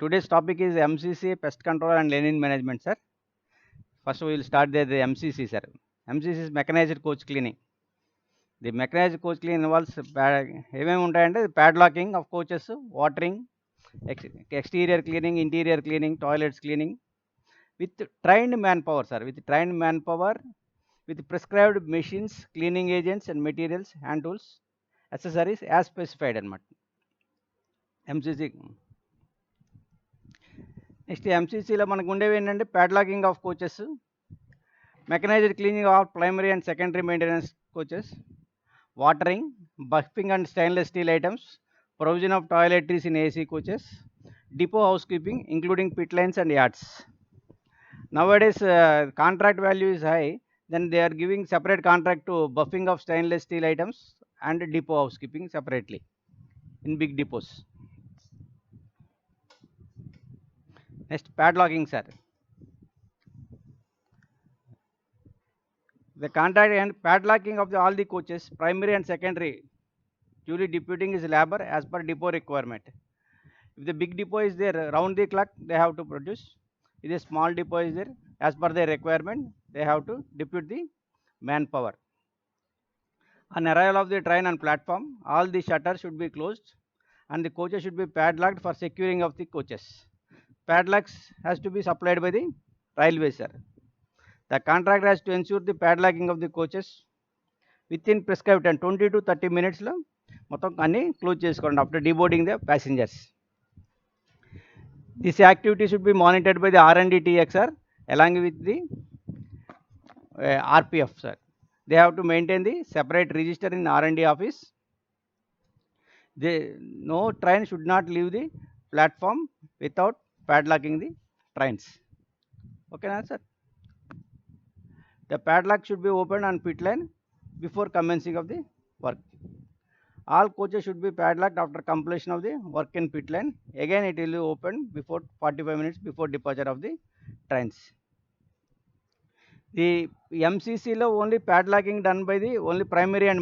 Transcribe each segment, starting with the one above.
Today's topic is MCC, pest control and linen management, sir. First, we will start the MCC, sir. MCC is mechanized coach cleaning. The mechanized coach cleaning involves ఏమేమి ఉంటాయంటే padlocking of coaches, watering, exterior cleaning, interior cleaning, toilets cleaning with trained manpower, sir. With trained manpower, with prescribed machines, cleaning agents and materials, hand tools, accessories as specified అనమాట MCC. Next ఎంసీసీలో మనకు ఉండేవి ఏంటంటే padlocking of coaches, mechanised cleaning of primary and secondary maintenance coaches, watering, buffing and stainless steel items, provision of toiletries in AC coaches, depot housekeeping including pit lanes and yards. Nowadays, contract value is high, then they are giving separate contract to buffing of stainless steel items and depot housekeeping separately in big depots. Next, padlocking, sir. The contract and padlocking of all the coaches, primary and secondary, duly deputing is labor as per depot requirement. If the big depot is there, round the clock they have to produce. If the small depot is there, as per their requirement, they have to depute the manpower. On arrival of the train and platform, all the shutters should be closed and the coaches should be padlocked for securing of the coaches. Padlocks has to be supplied by the railway, sir. The contractor has to ensure the padlocking of the coaches within prescribed 20 to 30 minutes లో మొత్తం అన్ని close చేసుకోండి after deboarding the passengers. This activity should be monitored by the R&D TXR along with the RPF, sir. They have to maintain the separate register in R&D office. No train should not leave the platform without padlocking the trains. Okay, sir. The padlock should be opened on pit lane before commencing of the work. All coaches should be padlocked after completion of the work in pit lane. Again, it will be opened before 45 minutes before departure of the trains. The MCC lo only padlocking done by the only primary and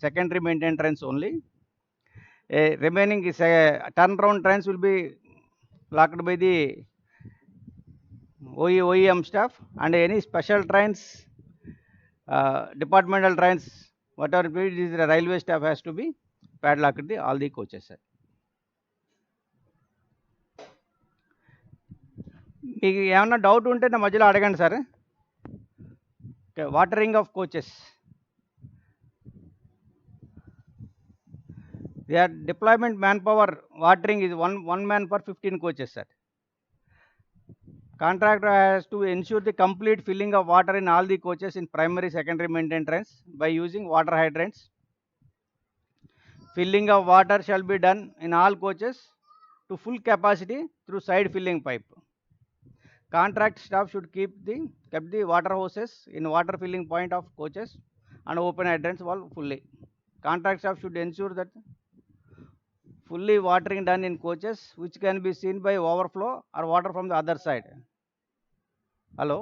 secondary maintenance trains only. Remaining is turnaround trains will be locked by the OEM staff, and any special trains, departmental trains, whatever it is, the railway staff has to be padlocked all the coaches, sir. మీకు ఏమన్నా doubt ఉంటే నా మధ్యలో అడగండి sir. Watering of coaches, their deployment manpower watering is one man per 15 coaches, sir. Contractor has to ensure the complete filling of water in all the coaches in primary secondary maintenance trains by using water hydrants. Filling of water shall be done in all coaches to full capacity through side filling pipe. Contract staff should keep the water hoses in water filling point of coaches and open hydrants while fully. Contract staff should ensure that fully watering done in coaches which can be seen by overflow or water from the other side. Hello.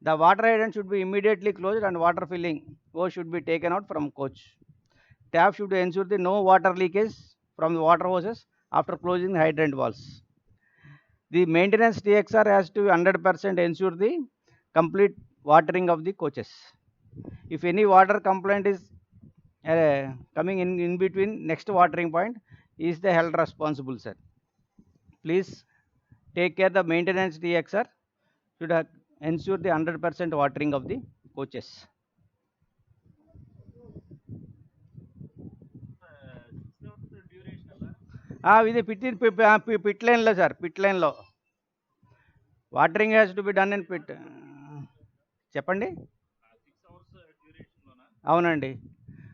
The water hydrant should be immediately closed and water filling hose should be taken out from coach. Tap should ensure the no water leakage from the water hoses after closing the hydrant walls. The maintenance TXR has to 100% ensure the complete watering of the coaches. If any water complaint is coming in between next watering point, is the held responsible, sir. Please take care the maintenance TXR should ensure the 100% watering of the coaches. ఇది pit లైన్లో sir, pit లైన్లో watering has to be done in pit. చెప్పండి. అవునండి,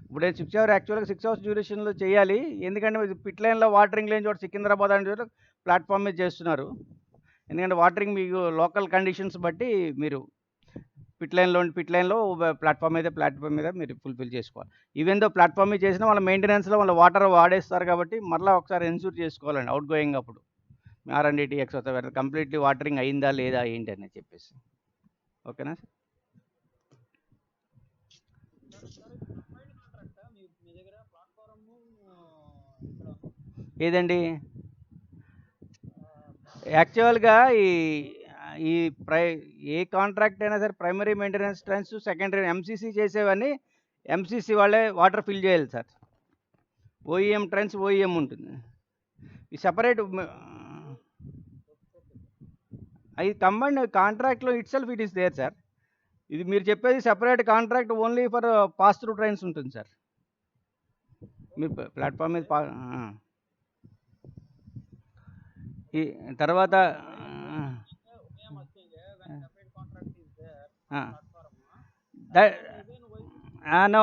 ఇప్పుడు 6 hours యాక్చువల్గా 6 hours డ్యూరేషన్లో చేయాలి. ఎందుకంటే pit లైన్లో వాటరింగ్ లేని చోట సికింద్రాబాద్ అనే చోట ప్లాట్ఫామ్ మీద చేస్తున్నారు. ఎందుకంటే వాటరింగ్ మీకు లోకల్ కండిషన్స్ బట్టి మీరు పిట్ లైన్లో ప్లాట్ఫామ్ మీద మీరు ఫుల్ఫిల్ చేసుకోవాలి. ఈవెన్ దో ప్లాట్ఫామ్ మీద చేసినా వాళ్ళ మెయింటెనెన్స్లో వాళ్ళ వాటర్ వాడేస్తారు కాబట్టి మరలా ఒకసారి ఎన్ష్యూర్ చేసుకోవాలండి అవుట్ గోయింగ్ అప్పుడు. R&D TX అవుతారు కంప్లీట్లీ వాటరింగ్ అయిందా లేదా ఏంటి అని చెప్పేసి. ఓకేనా సార్? ఏదండి యాక్చువల్‌గా ఈ ఈ ప్రై ఏ కాంట్రాక్ట్ అయినా సరే primary maintenance trains, secondary MCC చేసేవన్నీ ఎంసీసీ వాళ్ళే వాటర్ ఫిల్ చేయాలి సార్. ఓఈఎం ట్రైన్స్ ఓఈఎం ఉంటుంది. ఈ సెపరేట్ అయి కంబైన్డ్ కాంట్రాక్ట్‌లో itself it is there sir. ఇది మీరు చెప్పేది separate contract only for pass through trains ఉంటుంది సార్. మీరు ప్లాట్‌ఫామ్ మీద ఈ తర్వాత that no.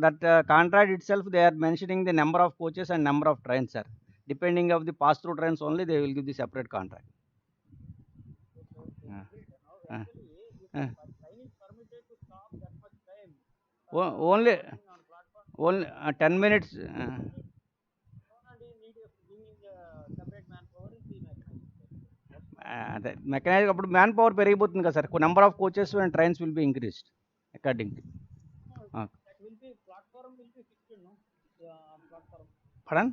That contract itself, they are mentioning the number of coaches and number of trains, sir. Depending of the pass through trains only, they will give the separate contract. Only 10 minutes. అదే mechanic అప్పుడు man power పెరిగిపోతుంది కదా sir. Number of coaches and trains will be increased according to. పడన్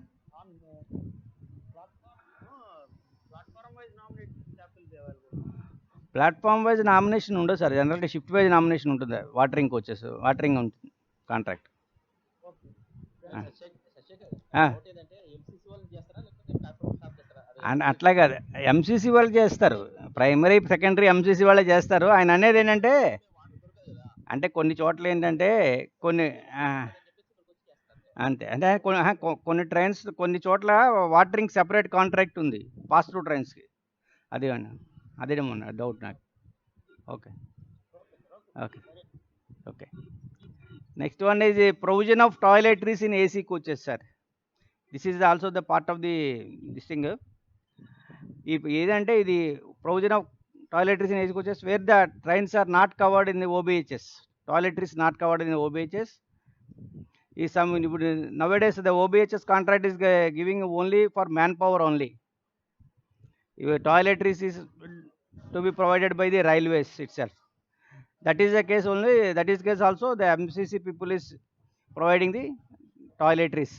platform wise nomination ఉండదు sir. జనరల్గా shift wise nomination ఉంటుంది. Watering coaches watering ఉంటుంది contract. And అట్లా కాదు, ఎంసీసీ వాళ్ళు చేస్తారు. ప్రైమరీ సెకండరీ ఎంసీసీ వాళ్ళే చేస్తారు. ఆయన అనేది ఏంటంటే, అంటే కొన్ని చోట్ల ఏంటంటే కొన్ని అంతే. అంటే కొన్ని ట్రైన్స్ కొన్ని చోట్ల వాటరింగ్ సెపరేట్ కాంట్రాక్ట్ ఉంది పాస్ త్రూ ట్రైన్స్కి. అదే అండి, అదేమన్నా డౌట్ నాకు. Okay okay okay. Next one is provision of toiletries in AC coaches sir. This is also the part of the this thing. ఏదంటే ఇది provision of toiletries in AC coaches where the trains are not covered in the OBHS. Toiletries not covered in the OBHS. ఈ some ఇప్పుడు nowadays the OBHS contract is giving only for man power only. Toiletries is to be provided by the railways itself. That is the case only. That is case also the MCC people is providing the toiletries.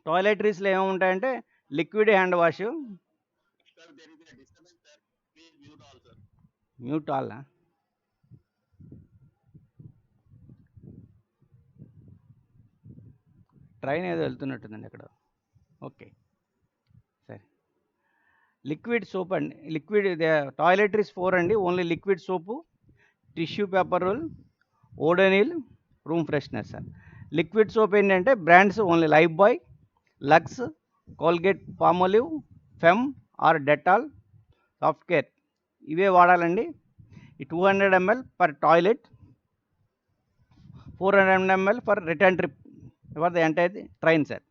Toiletries లో ఏముంటాయంటే liquid hand wash. Mute all train ఏదో వెళ్తున్నట్టుందండి అక్కడ. Okay సరే. Liquid soap అండి, liquid toiletries 4 అండి. Only liquid soap, tissue paper roll, Odonil, room freshener sir. లిక్విడ్ సోప్ ఏంటంటే brands only Lifebuoy, Lux, Colgate Palmolive, Fem or Dettol, soft care ఇవే వాడాలండి. ఈ 200 ml per toilet, 400 ml for return trip for the entire train sir.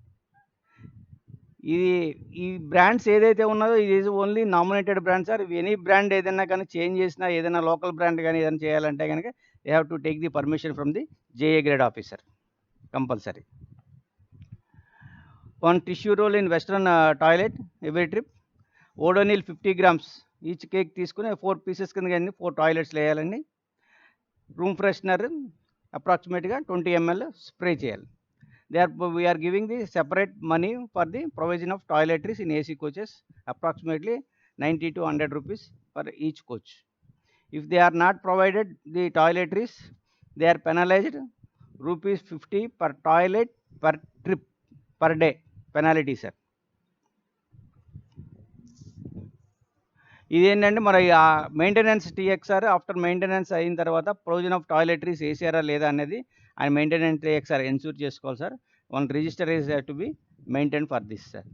ఇది ఈ brands ఏదైతే ఉన్నదో ఇది is only nominated brand sir. Any brand ఏదైనా కానీ చేంజ్ చేసినా, ఏదైనా లోకల్ బ్రాండ్ కానీ ఏదైనా చేయాలంటే కనుక you have to take the permission from the JA grade officer compulsory. One tissue roll in western toilet every trip. Odonil 50 grams each cake తీసుకుని 4 pieces కింద కానీ 4 టాయిలెట్స్లో వేయాలండి. రూమ్ ఫ్రెషనర్ అప్రాక్సిమేట్గా 20 ml స్ప్రే చేయాలి. We are giving the separate money for the provision of toiletries in AC coaches, approximately 90 to 100 rupees for each coach. If they are not provided the toiletries, they are penalized rupees 50 per toilet per trip per day penalty sir. ఇదేంటంటే మరి ఆ maintenance టీఎక్స్ఆర్ after maintenance అయిన తర్వాత provision of toiletries వేసారా లేదా అనేది ఆయన maintenance TXR ensure చేసుకోవాలి sir. One register is to be maintain for this sir.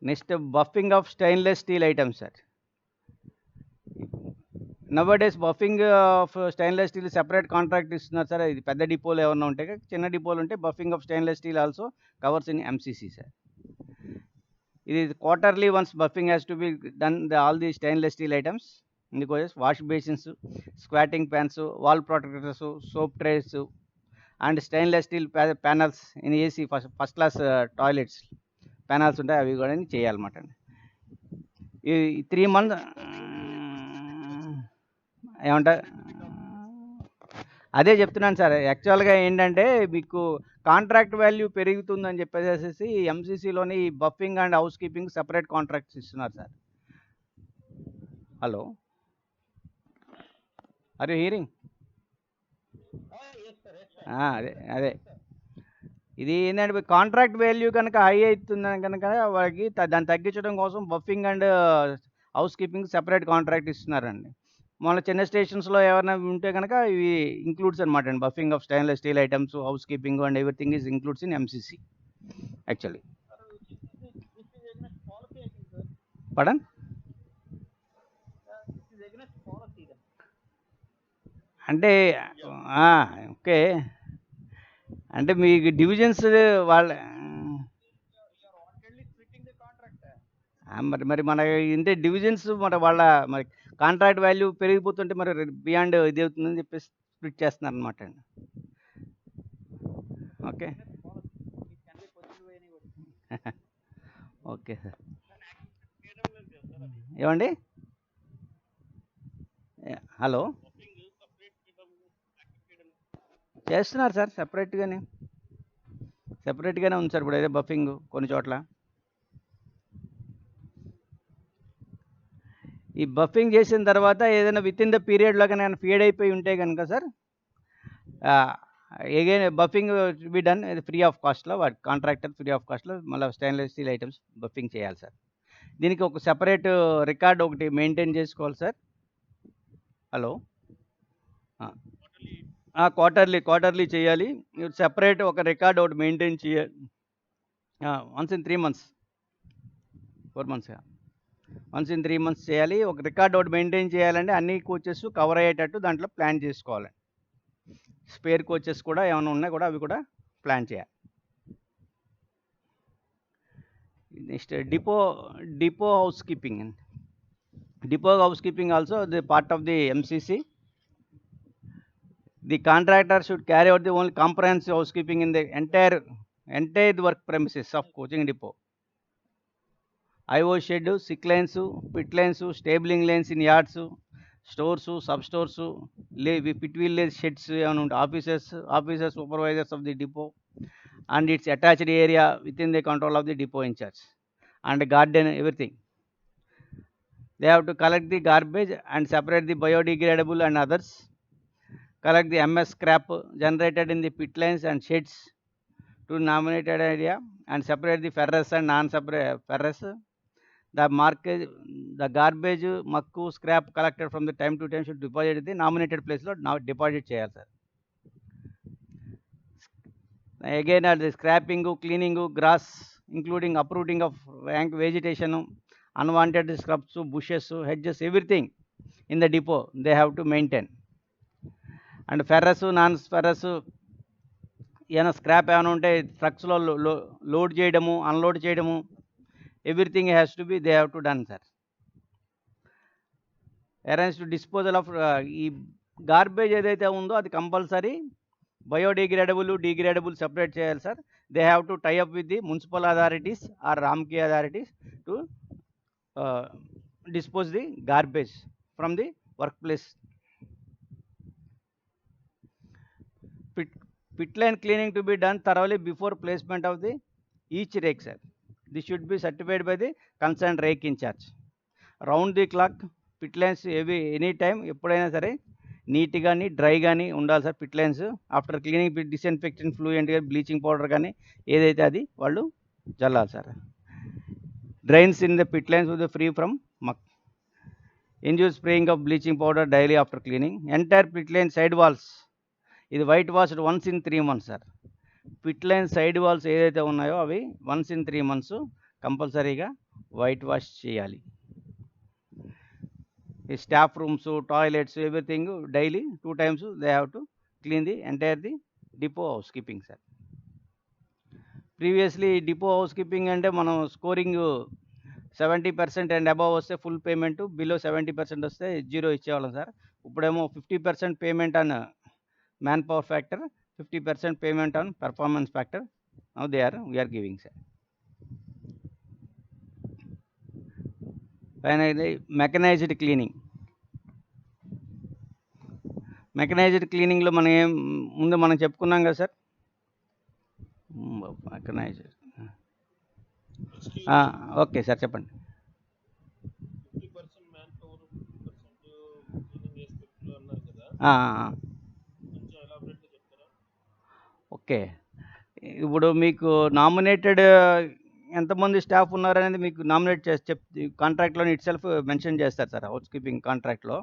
Next buffing of stainless steel items sir. Nowadays buffing of stainless steel separate contract ఇస్తున్నారు sir. ఇది పెద్ద డిపోలు ఏమన్నా ఉంటాయి, చిన్న డిపోలు ఉంటే buffing of stainless steel also covers in MCC sir. ఇది quarterly once buffing has to be done all the stainless steel items in the coaches. Wash basins, squatting fans, wall protectors, soap trays and stainless steel panels in AC first class toilets panels ఉంటాయి, అవి కూడా చేయాలన్నమాట. ఈ 3 months ఏమంటారు అదే చెప్తున్నాను sir. యాక్చువల్‌గా ఏంటంటే మీకు కాంట్రాక్ట్ వాల్యూ పెరుగుతుందని చెప్పేసేసి ఎంసీసీలోని buffing and house keeping separate contracts ఇస్తున్నారు sir. Hello, are you hearing? అదే అదే ఇది ఏంటంటే కాంట్రాక్ట్ వాల్యూ కనుక హై అవుతుందని కనుక వాళ్ళకి దాన్ని తగ్గించడం కోసం buffing and house keeping separate contract ఇస్తున్నారండి. మన చిన్న స్టేషన్స్లో ఏమైనా ఉంటే కనుక ఇవి ఇంక్లూడ్స్ అనమాట అండి. Buffing of stainless steel items, house keeping and everything is includes in MCC actually. పడన్ అంటే ఓకే. అంటే మీకు డివిజన్స్ వాళ్ళ మరి మరి మన ఇంటే డివిజన్స్ మరి వాళ్ళ మరి కాంట్రాక్ట్ వాల్యూ పెరిగిపోతుంటే మరి బియాండ్ ఇది అవుతుందని చెప్పేసి స్ప్లిట్ చేస్తున్నారు అనమాట అండి. ఓకే. Okay sir. ఏమండి? హలో, చేస్తున్నారు సార్ సెపరేట్గానే ఉంది సార్. ఇప్పుడు అదే బఫింగ్ కొన్ని చోట్ల. ఈ బఫింగ్ చేసిన తర్వాత ఏదైనా విత్ ఇన్ ద పీరియడ్లో కనుక ఫీడ్ అయిపోయి ఉంటే కనుక sir again buffing be done free of కాస్ట్లో, వాటి కాంట్రాక్టర్ ఫ్రీ ఆఫ్ కాస్ట్లో మళ్ళీ స్టెయిన్లెస్ స్టీల్ ఐటమ్స్ బఫింగ్ చేయాలి సార్. దీనికి ఒక సెపరేట్ రికార్డ్ ఒకటి మెయింటైన్ చేసుకోవాలి సార్. హలో, క్వార్టర్లీ చేయాలి. సెపరేట్ ఒక రికార్డ్ ఒకటి మెయింటైన్ చేయాలి. Once in 3 months, 4 months, once in 3 months చేయాలి. ఒక రికార్డ్ ఒకటి మెయింటైన్ చేయాలంటే అన్ని కోచెస్ కవర్ అయ్యేటట్టు దాంట్లో ప్లాన్ చేసుకోవాలి. స్పేర్ కోచెస్ కూడా ఏమైనా ఉన్నా కూడా అవి కూడా ప్లాన్ చేయాలి. Next depot house keeping. Depot housekeeping also the part of the MCC. The contractor should carry out the only comprehensive housekeeping in the entire work premises of coaching depot. IO shed, sick lanes, pit lanes, stabling lanes in yards, stores, sub-stores, pit wheel sheds, offices, supervisors of the depot, and its attached area within the control of the depot in charge, and garden, everything. They have to collect the garbage and separate the biodegradable and others. Collect the MS scrap generated in the pit lanes and sheds to nominated area, and separate the ferrous and non-ferrous. The garbage, makku, scrap collected from the time to time should deposit the nominated place lo now deposit cheyali sir. Again at the scrapping, cleaning, grass, including uprooting of rank vegetation, unwanted scrubs, bushes, hedges, everything in the depot they have to maintain. And ferrous, non-ferrous ఏమైనా scrap ఏమైనా ఉంటే ట్రక్స్లో load చేయడము, unload చేయడము, everything has to be they have to done sir. Arrange to disposal of ఈ garbage ఏదైతే ఉందో అది కంపల్సరీ డిగ్రేడబుల్ సెపరేట్ చేయాలి sir. They have to tie up with the municipal authorities or Ramky authorities to dispose the garbage from the workplace. Pit lane cleaning to be done thoroughly before placement of the each rake, sir. This should be certified by the concerned rake in charge. Round the clock pit lanes any time ఎప్పుడైనా సరే neat కానీ dry కానీ ఉండాలి sir. Pit lines after cleaning disinfection fluent కానీ bleaching powder కానీ ఏదైతే అది వాళ్ళు చల్లాలి sir. Drains in the pit lines with free from muck. Induce spraying of bleaching powder daily after cleaning. Entire pit lane side walls ఇది white washed once in 3 months sir. Pit line side walls ఏదైతే ఉన్నాయో అవి once in 3 months కంపల్సరీగా white wash చేయాలి. ఈ staff rooms, toilets, everything daily 2 times they have to clean the entire the depot house keeping sir. Previously depot house keeping అంటే మనం scoring 70% and above వస్తే full payment, below 70% వస్తే 0 ఇచ్చేవాళ్ళం sir. ఇప్పుడేమో 50% payment on man power factor, 50% payment on performance factor now we are giving sir. Finally, mechanized cleaning. Mechanised క్లీనింగ్లో మనం ఏం ముందు మనం చెప్పుకున్నాం కదా సార్. మెకనైజ్డ్ ఓకే సార్ చెప్పండి. 50% మ్యాన్ పవర్ 50% క్లీనింగ్ ఏస్పెక్ట్లో అన్నారు కదా, కొంచెం ఎలాబరేట్గా చెప్తారా? ఓకే, ఇప్పుడు మీకు నామినేటెడ్ ఎంతమంది స్టాఫ్ ఉన్నారనేది మీకు నామినేట్ చేసి కాంట్రాక్ట్లో ఇట్ సెల్ఫ్ మెన్షన్ చేస్తారు సార్. హౌస్ కీపింగ్ కాంట్రాక్ట్లో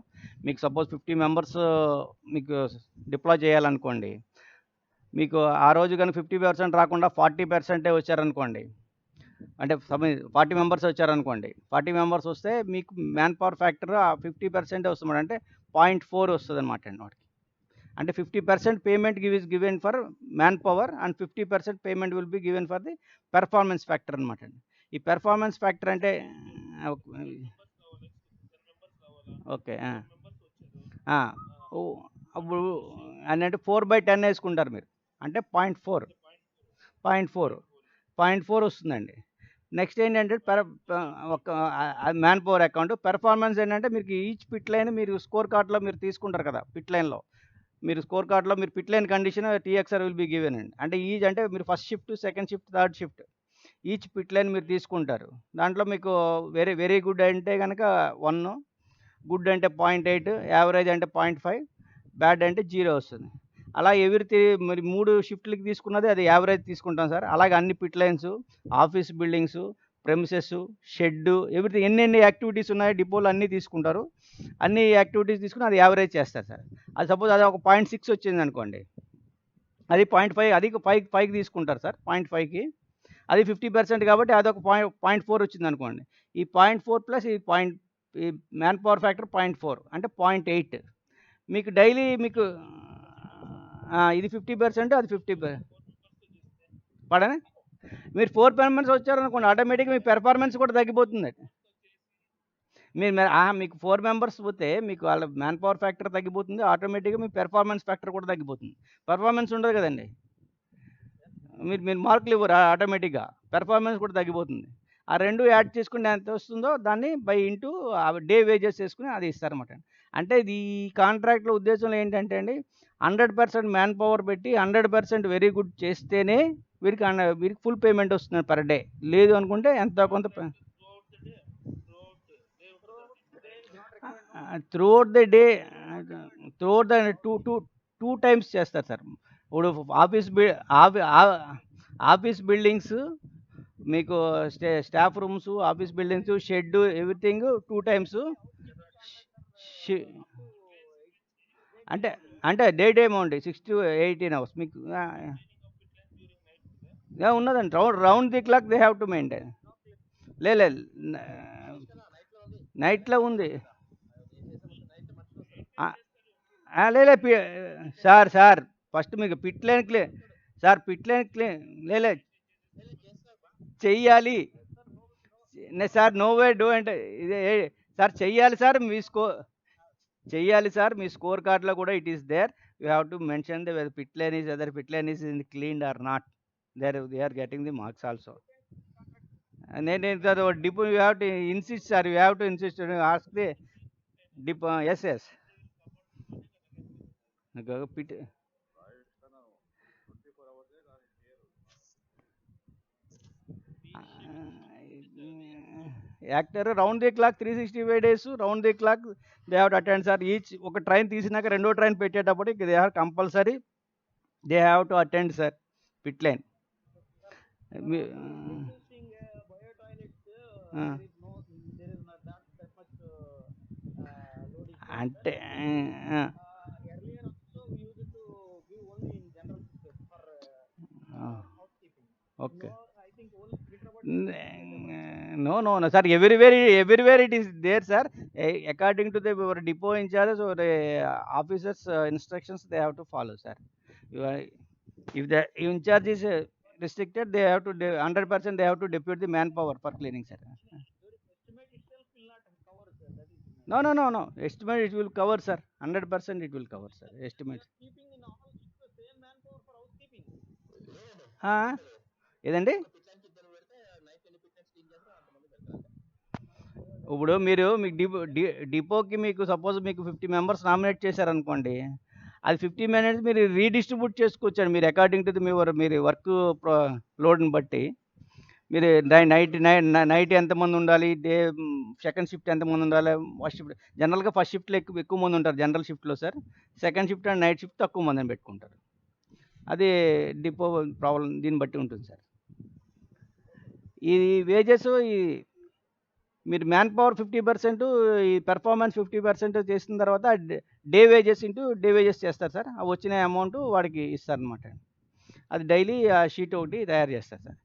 మీకు సపోజ్ 50 మెంబర్స్ మీకు డిప్లాయ్ చేయాలనుకోండి, మీకు ఆ రోజు కానీ 50% రాకుండా 40% వచ్చారనుకోండి, అంటే 40 మెంబర్స్ వచ్చారనుకోండి, 40 మెంబర్స్ వస్తే మీకు మ్యాన్ పవర్ ఫ్యాక్టర్ 50% వస్తుంది అంటే 0.4 వస్తుంది అనమాట అండి వాటికి. అంటే 50% payment given for man power and 50% payment will be given for the performance factor అనమాట అండి. ఈ పెర్ఫార్మెన్స్ ఫ్యాక్టర్ అంటే ఓకే అప్పుడు అంటే 4/10 వేసుకుంటారు మీరు, అంటే 0.4 వస్తుందండి. నెక్స్ట్ ఏంటంటే ఒక మ్యాన్ పవర్ అకౌంట్ పెర్ఫార్మెన్స్ ఏంటంటే మీకు ఈచ్ పిట్ లైన్ మీరు స్కోర్ కార్డ్లో మీరు తీసుకుంటారు కదా, పిట్ లైన్లో మీరు స్కోర్ కార్డ్లో మీరు pit line condition TXR will be given అండి. అంటే ఈచ్ అంటే మీరు first shift, second shift, third shift each pit line మీరు తీసుకుంటారు. దాంట్లో మీకు వెరీ వెరీ గుడ్ అంటే కనుక 1, గుడ్ అంటే 0.8, యావరేజ్ అంటే 0.5, బ్యాడ్ అంటే 0 వస్తుంది. అలా మరి 3 షిఫ్ట్లకి తీసుకున్నది అది యావరేజ్ తీసుకుంటాం సార్. అలాగే అన్ని pit lines, office buildings, premises, shed, everything ఎన్ని యాక్టివిటీస్ ఉన్నాయో డిపోలో అన్నీ తీసుకుంటారు. అన్ని యాక్టివిటీస్ తీసుకుని అది యావరేజ్ చేస్తారు సార్. అది సపోజ్ అది ఒక 0.6 వచ్చింది అనుకోండి, అది 0.5, అది 5కి తీసుకుంటారు సార్. 0.5కి అది 50% కాబట్టి అది ఒక 0.4 వచ్చింది అనుకోండి. ఈ 0.4 ప్లస్ ఈ మ్యాన్ పవర్ ఫ్యాక్టర్ 0.4 అంటే 0.8 మీకు డైలీ మీకు ఇది 50%, అది 50 పడనే. మీరు 4 మెంబర్స్ వచ్చారనుకోండి, ఆటోమేటిక్గా మీ పెర్ఫార్మెన్స్ కూడా తగ్గిపోతుంది. మీకు 4 మెంబర్స్ పోతే మీకు వాళ్ళ మ్యాన్ పవర్ ఫ్యాక్టర్ తగ్గిపోతుంది, ఆటోమేటిక్గా మీ పెర్ఫార్మెన్స్ ఫ్యాక్టర్ కూడా తగ్గిపోతుంది. పెర్ఫార్మెన్స్ ఉండదు కదండి, మీరు మార్కులు ఇవ్వరు, ఆటోమేటిక్గా పెర్ఫార్మెన్స్ కూడా తగ్గిపోతుంది. ఆ రెండు యాడ్ చేసుకుని ఎంత వస్తుందో దాన్ని బై ఇంటూ డే వేజెస్ చేసుకుని అది ఇస్తారన్నమాట. అంటే ఈ కాంట్రాక్ట్లో ఉద్దేశంలో ఏంటంటే అండి, 100% మ్యాన్ పవర్ పెట్టి 100% వెరీ గుడ్ చేస్తేనే వీరికి ఫుల్ పేమెంట్ వస్తుంది పర్ డే. లేదు అనుకుంటే ఎంత కొంత throughout the day, throughout the two times చేస్తారు సార్. ఇప్పుడు ఆఫీస్ బిల్డింగ్స్ మీకు staff rooms, office buildings, shed, everything 2 times. అంటే అంటే డే అమౌంట్ 6 to 18 అవర్స్ మీకు ఉన్నదండి. Round the clock they have to maintain. లేదు నైట్లో ఉంది లే సార్ ఫస్ట్ మీకు పిట్ లైన్ లే చెయ్యాలి సార్. నో వే డూ అంటే ఇదే సార్ చెయ్యాలి సార్. చెయ్యాలి సార్, మీ స్కోర్ కార్డ్లో కూడా it is there. You have to mention the pit line is cleaned or not, they are getting the marks also. నేను depot you have to insist sir, you have to insist, ask the depot. Yes pit actor round the clock 365 days round the clock they have to attend sir. Each ఒక train తీసినాక రెండో ట్రైన్ పెట్టేటప్పుడు they have compulsory they have to attend sir pit line. అంటే okay, no sir, everywhere it is there sir. According to the depot in charge or officers instructions, they have to follow sir. If the in charge is restricted, they have to 100% they have to depute the manpower for cleaning sir. No estimate it will cover sir, 100% it will cover sir, estimate. ఏదండి, ఇప్పుడు మీరు మీకు డిపోకి మీకు suppose మీకు 50 members nominate చేశారనుకోండి, అది 50 minutes మీరు redistribute చేసుకోవచ్చండి. మీరు అకార్డింగ్ టు ది మీరు వర్క్ లోడ్ని బట్టి మీరు నైట్ ఎంతమంది ఉండాలి, సెకండ్ షిఫ్ట్ ఎంతమంది ఉండాలి, ఫస్ట్ షిఫ్ట్ జనరల్గా ఫస్ట్ షిఫ్ట్లో ఎక్కువ మంది ఉంటారు జనరల్ షిఫ్ట్లో sir. Second shift and night shift తక్కువ మందిని పెట్టుకుంటారు. అది డిపో ప్రాబ్లం దీన్ని బట్టి ఉంటుంది సార్. ఈ వేజెస్ మీరు మ్యాన్ పవర్ 50%, ఈ పెర్ఫార్మెన్స్ 50% చేసిన తర్వాత డే వేజెస్ చేస్తారు సార్. ఆ వచ్చిన అమౌంట్ వాడికి ఇస్తారనమాట. అది డైలీ ఆ షీట్ ఒకటి తయారు చేస్తారు సార్.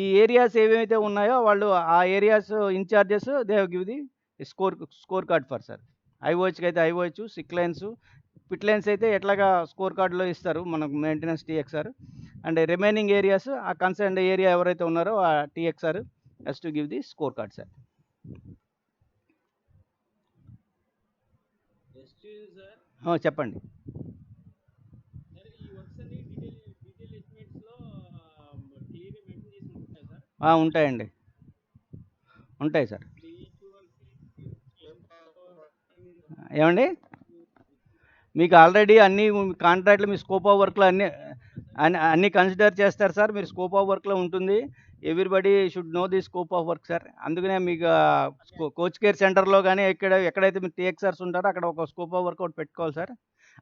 ఈ ఏరియాస్ ఏవైతే ఉన్నాయో వాళ్ళు ఆ areas incharges they have give the score card for sir. ఐఓహెచ్కి అయితే IOH, sick lines, pit lines అయితే ఎట్లాగా స్కోర్ కార్డులో ఇస్తారు మనకు maintenance TXR. And remaining areas ఆ కన్సర్న్ ఏరియా ఎవరైతే ఉన్నారో ఆ TXR has to give the score card sir. చెప్పండి. ఉంటాయండి, ఉంటాయి సార్. ఏమండి, మీకు ఆల్రెడీ అన్ని కాంట్రాక్ట్లు మీ స్కోప్ ఆఫ్ వర్క్లో అన్నీ కన్సిడర్ చేస్తారు సార్. మీరు స్కోప్ ఆఫ్ వర్క్లో ఉంటుంది. Everybody should know the scope of work sir. అందుకనే మీకు కోచ్ కేర్ సెంటర్లో కానీ ఎక్కడైతే మీరు టీఎక్స్ఆర్స్ ఉంటారో అక్కడ ఒక స్కోప్ ఆఫ్ వర్క్ ఒకటి పెట్టుకోవాలి సార్.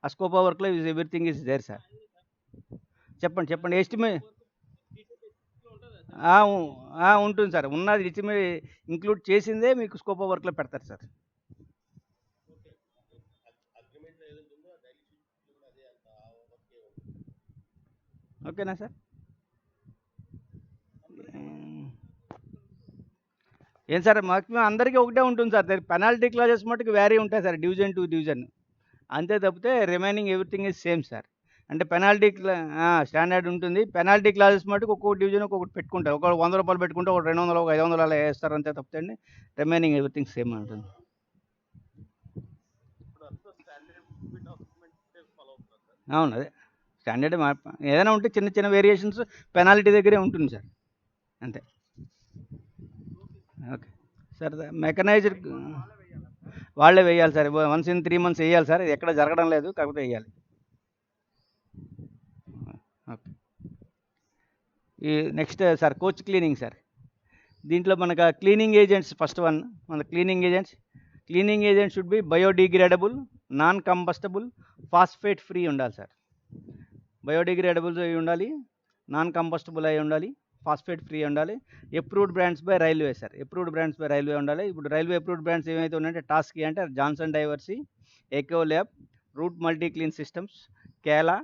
ఆ స్కోప్ ఆఫ్ వర్క్లో ఎవ్రీథింగ్ ఈజ్ దేర్ సార్. చెప్పండి. ఎస్టిమేట్ ఉంటుంది సార్. ఉన్నది ఎస్టిమేట్ ఇంక్లూడ్ చేసిందే మీకు స్కోప్ ఆఫ్ వర్క్లో పెడతారు సార్. ఓకేనా సార్? ఏం సార్, మాక్సిమం అందరికీ ఒకటే ఉంటుంది సార్. పెనాల్టీ క్లాజెస్ మటుకు వేరీ ఉంటాయి సార్, డివిజన్ టు డివిజన్. అంతే తప్పితే remaining everything is same sir. అంటే పెనాల్టీ స్టాండర్డ్ ఉంటుంది. పెనాల్టీ క్లాజెస్ మటుకు ఒక్కొక్క డివిజన్ ఒక్కొక్కటి పెట్టుకుంటారు. ఒక 100 రూపాయలు పెట్టుకుంటే ఒక 200, ఒక 500 అలా వేస్తారు అంతే తప్పితే అండి. రిమైనింగ్ ఎవ్రీథింగ్ సేమ్ ఉంటుంది. అవును, అదే స్టాండర్డ్. ఏదైనా ఉంటే చిన్న చిన్న వేరియేషన్స్ పెనాల్టీ దగ్గరే ఉంటుంది సార్, అంతే. Okay sir. మెకనైజర్ వాళ్ళే వేయాలి సార్. వన్స్ ఇన్ 3 months వేయాలి సార్. ఎక్కడ జరగడం లేదు, కాకపోతే వేయాలి. ఓకే. ఈ next sir coach cleaning sir. దీంట్లో మనకు క్లీనింగ్ ఏజెంట్స్ ఫస్ట్ వన్. మన cleaning agents should be biodegradable, non combustible, phosphate free ఉండాలి సార్. బయోడిగ్రేడబుల్ అయి ఉండాలి, నాన్ కంబస్టబుల్ అయి ఉండాలి, ఫాస్ఫేట్ ఫ్రీ ఉండాలి. Approved brands by railway sir. ఉండాలి. ఇప్పుడు రైల్వే అప్రూవ్డ్ బ్రాండ్స్ ఏమైతే ఉన్నాయంటే టాస్కీ అంటే Johnson Diversey, Ecolab, route multi clean systems, కేలా,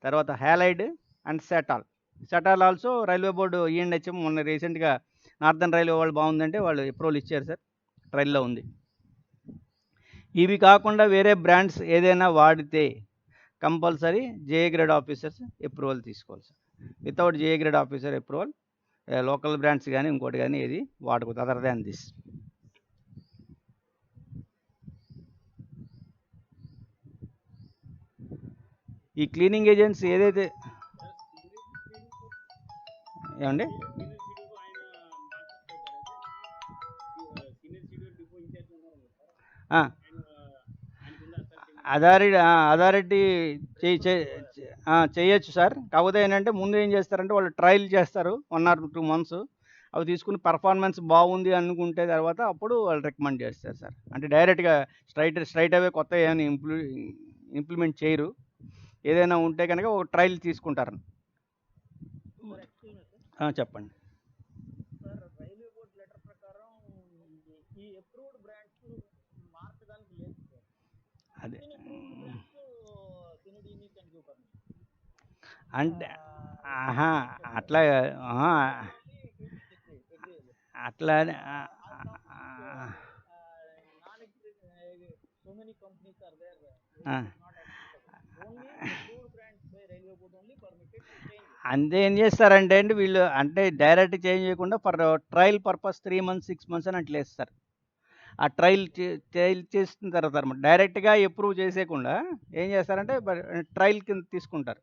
తర్వాత హ్యాలైడ్ అండ్ సెటాల్ ఆల్సో రైల్వే బోర్డు ఈఎన్హెచ్ఎం మొన్న రీసెంట్గా నార్థన్ రైల్వే వాళ్ళు బాగుందంటే వాళ్ళు అప్రూవల్ ఇచ్చారు సార్, ట్రైల్లో ఉంది. ఇవి కాకుండా వేరే బ్రాండ్స్ ఏదైనా వాడితే compulsory JA grade officers approval తీసుకోవాలి sir. Without JA grade officer approval local brands కానీ ఇంకోటి కానీ ఏది వాడకూడదు అదర్ దాన్ దిస్. ఈ క్లీనింగ్ ఏజెంట్స్ ఏదైతే ఏమండి అథారిటీ చేయొచ్చు సార్. కాకపోతే ఏంటంటే ముందు ఏం చేస్తారంటే వాళ్ళు ట్రయల్ చేస్తారు 1 or 2 months. అవి తీసుకుని పర్ఫార్మెన్స్ బాగుంది అనుకుంటే తర్వాత అప్పుడు వాళ్ళు రికమెండ్ చేస్తారు సార్. అంటే డైరెక్ట్గా స్ట్రైట్ అవే కొత్త ఏమైనా ఇంప్లిమెంట్ చేయరు. ఏదైనా ఉంటే కనుక ఒక ట్రయల్ తీసుకుంటారు. చెప్పండి. అదే అంటే అట్లా అట్లా అంతే. ఏం చేస్తారంటే అండి వీళ్ళు, అంటే డైరెక్ట్ చేంజ్ చేయకుండా for trial purpose 3 months 6 months అని అట్లా వేస్తారు. ఆ ట్రయల్ చేసిన తర్వాత అనమాట డైరెక్ట్గా అప్రూవ్ చేసేయకుండా ఏం చేస్తారంటే ట్రయల్ కింద తీసుకుంటారు.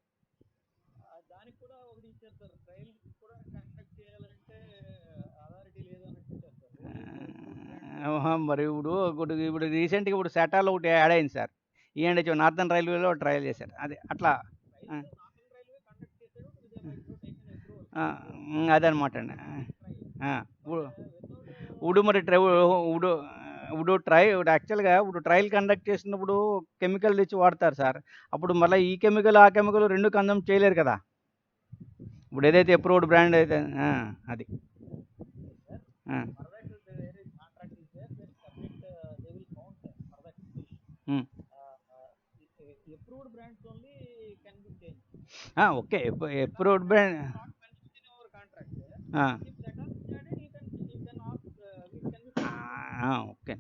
మరి ఇప్పుడు రీసెంట్గా సెటాల్ ఒకటి యాడ్ అయింది సార్. ఈఎన్హెచ్ నార్థన్ రైల్వేలో ట్రయల్ చేశారు. అది అట్లా అదనమాట అండి. ఇప్పుడు మరి ఇప్పుడు ఇప్పుడు యాక్చువల్గా ఇప్పుడు ట్రయల్ కండక్ట్ చేసినప్పుడు కెమికల్ తెచ్చి వాడతారు సార్. అప్పుడు మళ్ళీ ఈ కెమికల్ ఆ కెమికల్ రెండు కన్జ్యూమ్ చేయలేరు కదా. ఇప్పుడు ఏదైతే అప్రూవ్డ్ బ్రాండ్ అయితే అది ఓకే. Approved brand okay.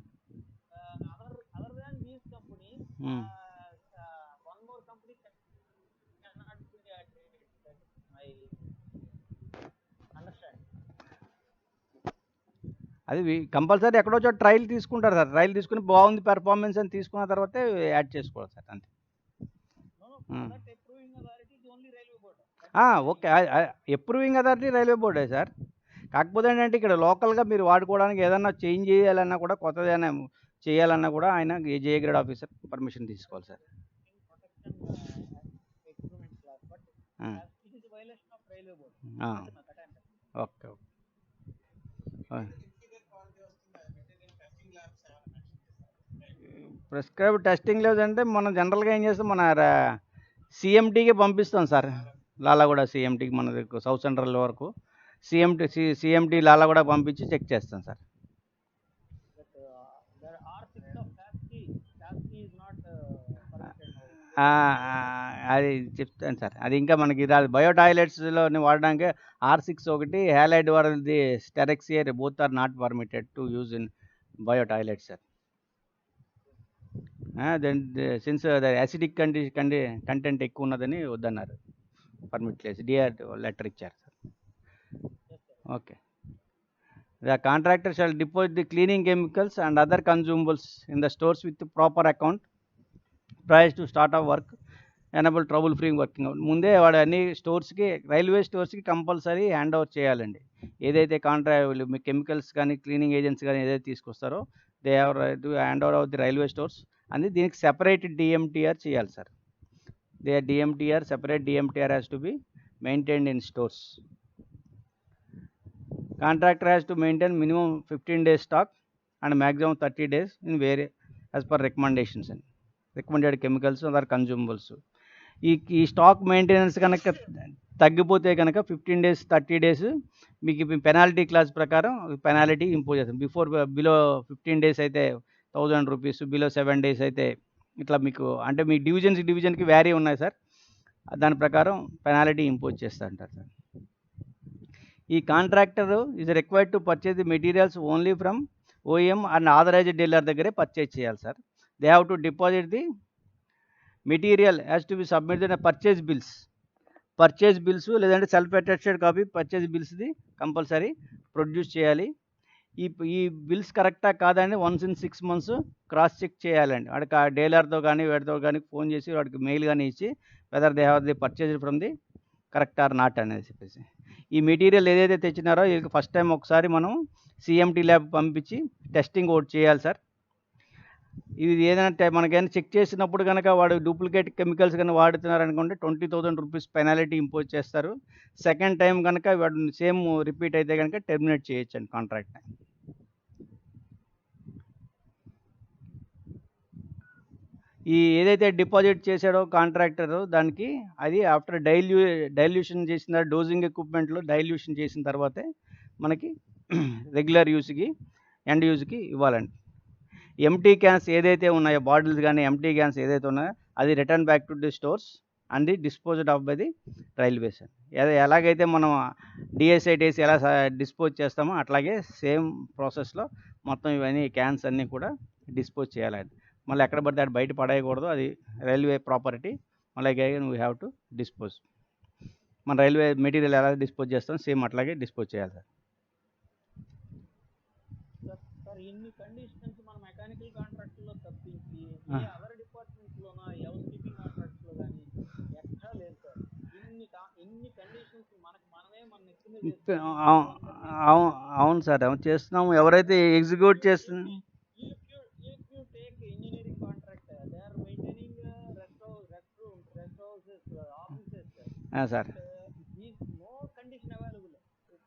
అది కంపల్సరీ ఎక్కడో చోట ట్రయల్ తీసుకుంటారు సార్. ట్రయల్ తీసుకుని బాగుంది పెర్ఫార్మెన్స్ అని తీసుకున్న తర్వాతే యాడ్ చేసుకోవాలి సార్ అంతే. ఓకే. అప్రూవింగ్ అథారిటీ రైల్వే బోర్డే సార్. కాకపోతే ఏంటంటే ఇక్కడ లోకల్గా మీరు వాడుకోవడానికి ఏదన్నా చేంజ్ చేయాలన్నా కూడా కొత్తది ఏదైనా చేయాలన్నా కూడా ఆయన జే గ్రేడ్ ఆఫీసర్ పర్మిషన్ తీసుకోవాలి sir. Okay. Okay. Prescribe testing labs అంటే మనం జనరల్గా ఏం చేస్తాం, మన సిఎంటీకి పంపిస్తాం సార్. లాలాగూడ సిఎంటీకి మనది సౌత్ సెంట్రల్ వరకు సిఎంటీ లాలాగూడ పంపించి చెక్ చేస్తాం సార్. అది చెప్తాను సార్. అది ఇంకా మనకి రాదు. బయో టాయిలెట్స్లో వాడడానికి R6 ఒకటి, హ్యాలైడ్ వారిది స్టెరెక్సియర్, both are not permitted to use in bio toilets sir. Then since acidic content ఎక్కువ ఉన్నదని వద్దన్నారు, పర్మిట్ చేసి డిఆర్ లెటర్ ఇచ్చారు sir. Okay. The contractor shall deposit the cleaning chemicals and other consumables in the stores with proper account prior to start of work, enable trouble free working. ముందే వాడు అన్ని స్టోర్స్కి, railway స్టోర్స్కి compulsory hand over చేయాలండి. ఏదైతే మీ chemicals కానీ cleaning agents కానీ ఏదైతే తీసుకొస్తారో they have to hand over of the railway stores. అని దీనికి సెపరేట్ డిఎంటీఆర్ చేయాలి sir. Separate DMTR has to be maintained in stores. Contractor has to maintain minimum 15 days stock and maximum 30 days in as per recommendations and recommended chemicals or consumables. ఈ stock maintenance కనుక తగ్గిపోతే కనుక 15 days 30 days మీకు penalty class ప్రకారం penalty impose చేస్తాం. Below 15 days అయితే 1000 rupees, below 7 days అయితే ఇట్లా మీకు అంటే మీ డివిజన్కి వ్యారీ ఉన్నాయి సార్. దాని ప్రకారం పెనాల్టీ ఇంపోజ్ చేస్తూ ఉంటారు సార్. ఈ contractor is required to purchase the materials only from OM and authorised dealer దగ్గరే పర్చేజ్ చేయాలి sir. They have to deposit the material has to be submitted purchase bills లేదంటే self attested copy purchase బిల్స్ది compulsory produce చేయాలి. ఈ bills కరెక్టా కాదని once in 6 months cross check చేయాలండి. వాడికి ఆ డీలర్తో కానీ వాడితో కానీ ఫోన్ చేసి వాడికి మెయిల్ కానీ ఇచ్చి whether they have the purchase from the correct or not అనేది చెప్పేసి. ఈ మెటీరియల్ ఏదైతే తెచ్చినారో ఇది ఫస్ట్ టైం ఒకసారి మనం సిఎంటీ ల్యాబ్ పంపించి టెస్టింగ్ ఒకటి చేయాలి సార్. ఇది ఏదైనా మనకైనా చెక్ చేసినప్పుడు కనుక వాడు డూప్లికేట్ కెమికల్స్ కనుక వాడుతున్నారనుకుంటే 20,000 రూపీస్ పెనాల్టీ ఇంపోజ్ చేస్తారు. సెకండ్ టైం కనుక వాడు సేమ్ రిపీట్ అయితే కనుక టెర్మినేట్ చేయొచ్చండి కాంట్రాక్ట్. ఈ ఏదైతే డిపాజిట్ చేశాడో కాంట్రాక్టర్ దానికి అది ఆఫ్టర్ డైల్యూషన్ చేసిన డోజింగ్ ఎక్విప్మెంట్లో డైల్యూషన్ చేసిన తర్వాతే మనకి రెగ్యులర్ యూస్కి ఎండ్ యూజ్కి ఇవ్వాలండి. ఎంటీ క్యాన్స్ ఏదైతే ఉన్నాయో బాటిల్స్ కానీ ఎంటీ క్యాన్స్ ఏదైతే ఉన్నాయో అది return back to the stores and the disposed of by the railways. ఎలాగైతే మనం డిఎస్ఐ డేస్ ఎలా డిస్పోజ్ చేస్తామో అట్లాగే సేమ్ ప్రాసెస్లో మొత్తం ఇవన్నీ క్యాన్స్ అన్నీ కూడా డిస్పోజ్ చేయాలండి. మళ్ళీ ఎక్కడ పడితే అది బయట పడేయకూడదు, అది రైల్వే ప్రాపర్టీ. మళ్ళీ వీ హ్యావ్ టు డిస్పోజ్. మన రైల్వే మెటీరియల్ ఎలా డిస్పోజ్ చేస్తాం సేమ్ అట్లాగే డిస్పోజ్ చేయాలి సార్. ఇన్ని కండిషన్స్ మన మెకానికల్ కాంట్రాక్ట్లో తప్పించి అదర్ డిపార్ట్మెంట్స్లోనా హౌస్కీపింగ్ కాంట్రాక్ట్లో కానీ ఎక్కడా లేదు సార్. ఇన్ని కండిషన్స్ మనమే మన నెత్తి మీద. అవును సార్, అవును చేస్తున్నాము. ఎవరైతే ఎగ్జిక్యూట్ చేస్తున్నాం engineering contract, they are maintaining sir is no condition available.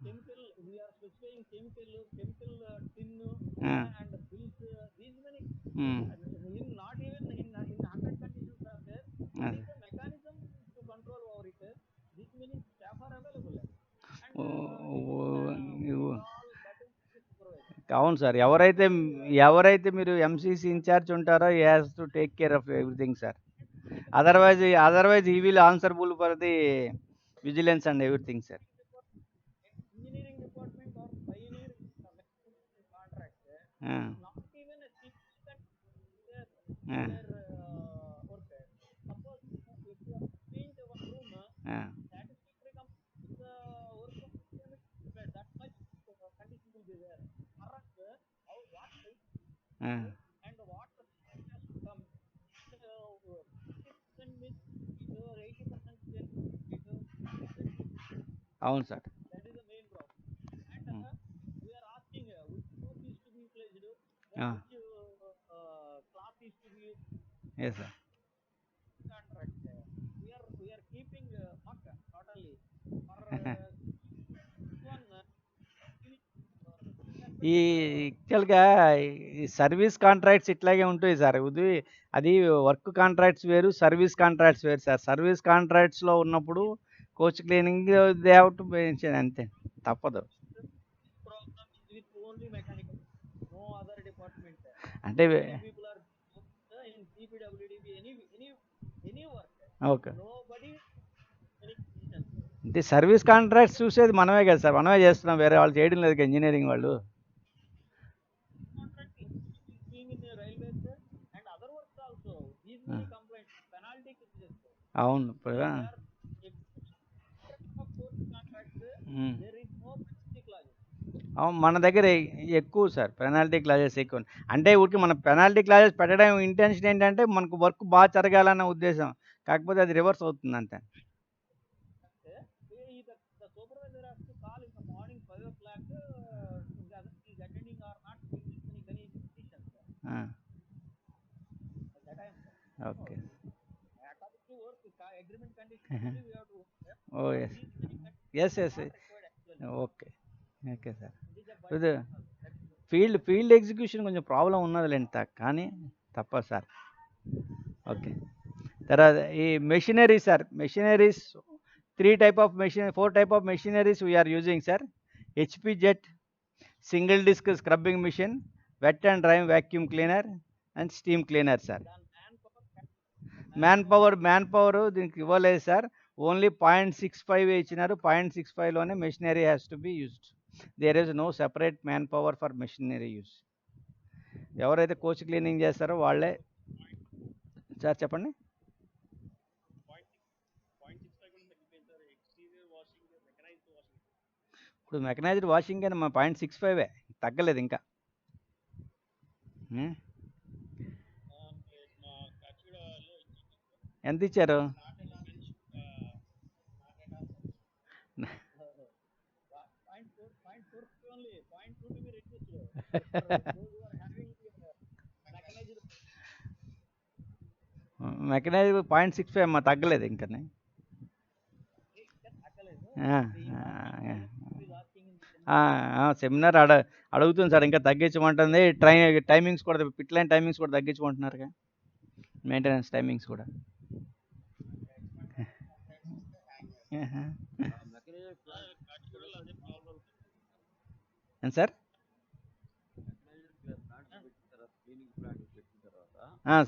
Chemical, we are specifying chemical tin and bills. These many, not even in 100 conditions are there. What is the mechanism to control over it? These many staff are available, and all that is supervised. అవును sir. ఎవరైతే మీరు MCC incharge ఉంటారో he has to take care of everything sir. Otherwise he will answerable for the vigilance and everything sir. Engineering department or pioneer contract, not even a significant their work. Suppose if you have paint one room, satisfactory completes the work of that much condition will be there. Correct? How what and what has to come. 50% means 80% అవును sir. that is the main problem. And we are asking which group is to be placed, which class is to be yes sir. contract. We are keeping mark totally for one. ఈ యాక్చువల్‌గా ఈ service contracts ఇట్లాగే ఉంటాయి sir. అది work contracts వేరు, service contracts వేరు sir. Service కాంట్రాక్ట్స్‌లో ఉన్నప్పుడు coach cleaning they have to mention అంతే. తప్పదు. Problem is with only mechanical, no other department. అంటే People are in CPWDB, any work. Okay. Nobody any decision. అంటే service contracts చూసేది మనమే కదా సార్. మనమే చేస్తున్నాం. వేరే వాళ్ళు చేయడం లేదు కదా ఇంజినీరింగ్ వాళ్ళు. Contract is being in the railways and other works also. These many complaints, penalty cases. అవును. Contract, there is no penalty clause. అవును. మన దగ్గర ఎక్కువ సార్. పెనాల్టీ క్లాజెస్ ఎక్కువ. అంటే ఊరికే మనం పెనాల్టీ క్లాజెస్ పెట్టడం ఇంటెన్షన్ ఏంటంటే మనకు వర్క్ బాగా జరగాలన్న ఉద్దేశం. కాకపోతే అది రివర్స్ అవుతుంది అంతే. The supervisor has to call in the morning 5 o'clock whether he is attending or not. Any decisions. At that time. Okay. According to work agreement conditions, we have to. Oh yes. Yes yes. Okay. Okay sir. ఇది field execution కొంచెం problem ఉన్నదిలేండి కానీ తప్పదు sir. Okay. తర్వాత ఈ machinery sir. Machineries 4 type of machineries we are using sir. HP jet, single disc scrubbing machine, wet and dry vacuum cleaner and steam cleaner sir. Manpower దీనికి ఇవ్వలేదు sir. Only 0.65 ఇచ్చినారు. 0.65లోనే machinery has to be used. There is no separate man power for machinery use. ఎవరైతే coach cleaning చేస్తారో వాళ్ళే sir. చెప్పండి. ఇప్పుడు mechanised washing అని మా 0.65 తగ్గలేదు ఇంకా. ఎంత ఇచ్చారు? మెకనైజ్డ్ 0.65 అమ్మా, తగ్గలేదు ఇంకా. సెమినార్ అడుగుతుంది సార్. ఇంకా తగ్గించమంటుంది. టైమింగ్స్ కూడా పిట్ లైన్ టైమింగ్స్ కూడా తగ్గించమంటున్నారుగా. మెయింటెనెన్స్ టైమింగ్స్ కూడా. ఏం సార్?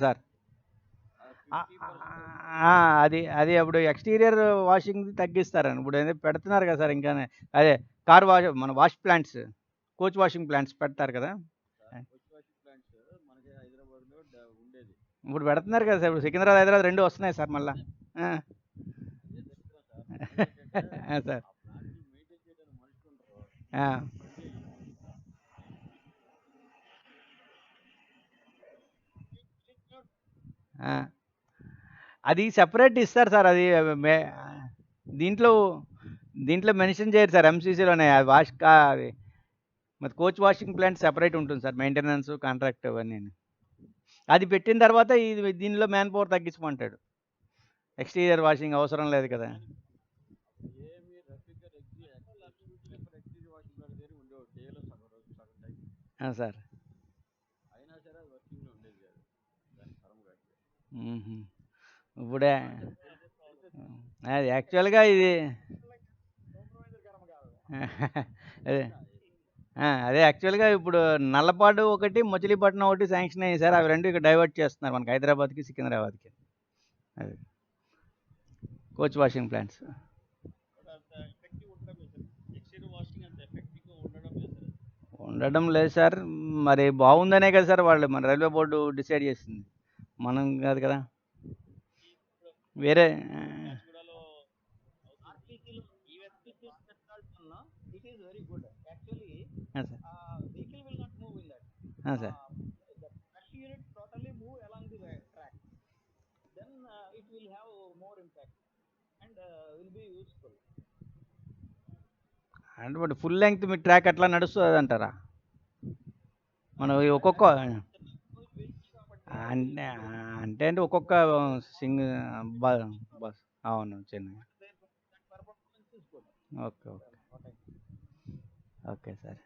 సార్ అది అప్పుడు ఎక్స్టీరియర్ వాషింగ్ తగ్గిస్తారని ఇప్పుడు ఏదో పెడుతున్నారు కదా సార్. ఇంకా అదే కార్ వాష్, మన wash plants, coach washing plants పెడతారు కదా ఇప్పుడు పెడుతున్నారు కదా సార్. ఇప్పుడు సికింద్రాబాద్, హైదరాబాద్ రెండు వస్తున్నాయి సార్ మళ్ళా. సార్ అది సెపరేట్ ఇస్తారు సార్. అది దీంట్లో మెన్షన్ చేయరు సార్. ఎంసీసీలోనే అది మరి కోచ్ వాషింగ్ ప్లాంట్ సెపరేట్ ఉంటుంది సార్. మెయింటెనెన్స్, కాంట్రాక్ట్ అవన్నీ. అది పెట్టిన తర్వాత దీనిలో మ్యాన్ పవర్ తగ్గించమంటాడు. ఎక్స్టీరియర్ వాషింగ్ అవసరం లేదు కదా. సార్. అయినా సరే అది వర్కింగ్ ఉండేది కాదు దాని ఫర్మ్ కట్టి. మ్మ్హ. ఇప్పుడే అది యాక్చువల్గా ఇది సూపర్వైజర్ కర్మ కాదు. అదే అదే యాక్చువల్గా ఇప్పుడు నల్లపాడు ఒకటి మచిలీపట్నం ఒకటి శాంక్షన్ అయ్యాయి సార్. అవి రెండు ఇక్కడ డైవర్ట్ చేస్తున్నారు మనకి హైదరాబాద్కి సికింద్రాబాద్కి. అది కోచ్ వాషింగ్ ప్లాంట్స్. అంత ఎఫెక్టివ్ ఉండడం లేదు సార్. ఎక్స్టీరియర్ వాషింగ్ అంత ఎఫెక్టివ్గా ఉండడం లేదు సార్. ఉండడం లేదు సార్. మరి బాగుందనే కదా సార్ వాళ్ళు మన రైల్వే బోర్డు డిసైడ్ చేసింది, మనం కాదు కదా. వేరే కాచిగూడలో ఆర్టీసీలో ఈఎస్పీసీ ఇన్స్టాల్డ్ వల్ల it is very good. Actually sir. Vehicle will not move in that. Sir The crush unit totally move along the track. Then it will have more impact and will be useful. అంటే but full length me track ఎట్లా నడుస్తుంది అంటారా? మనం ఒక్కొక్క అంటే అంటే అంటే ఒక్కొక్క బస్. అవును, చిన్న. Okay okay okay sir.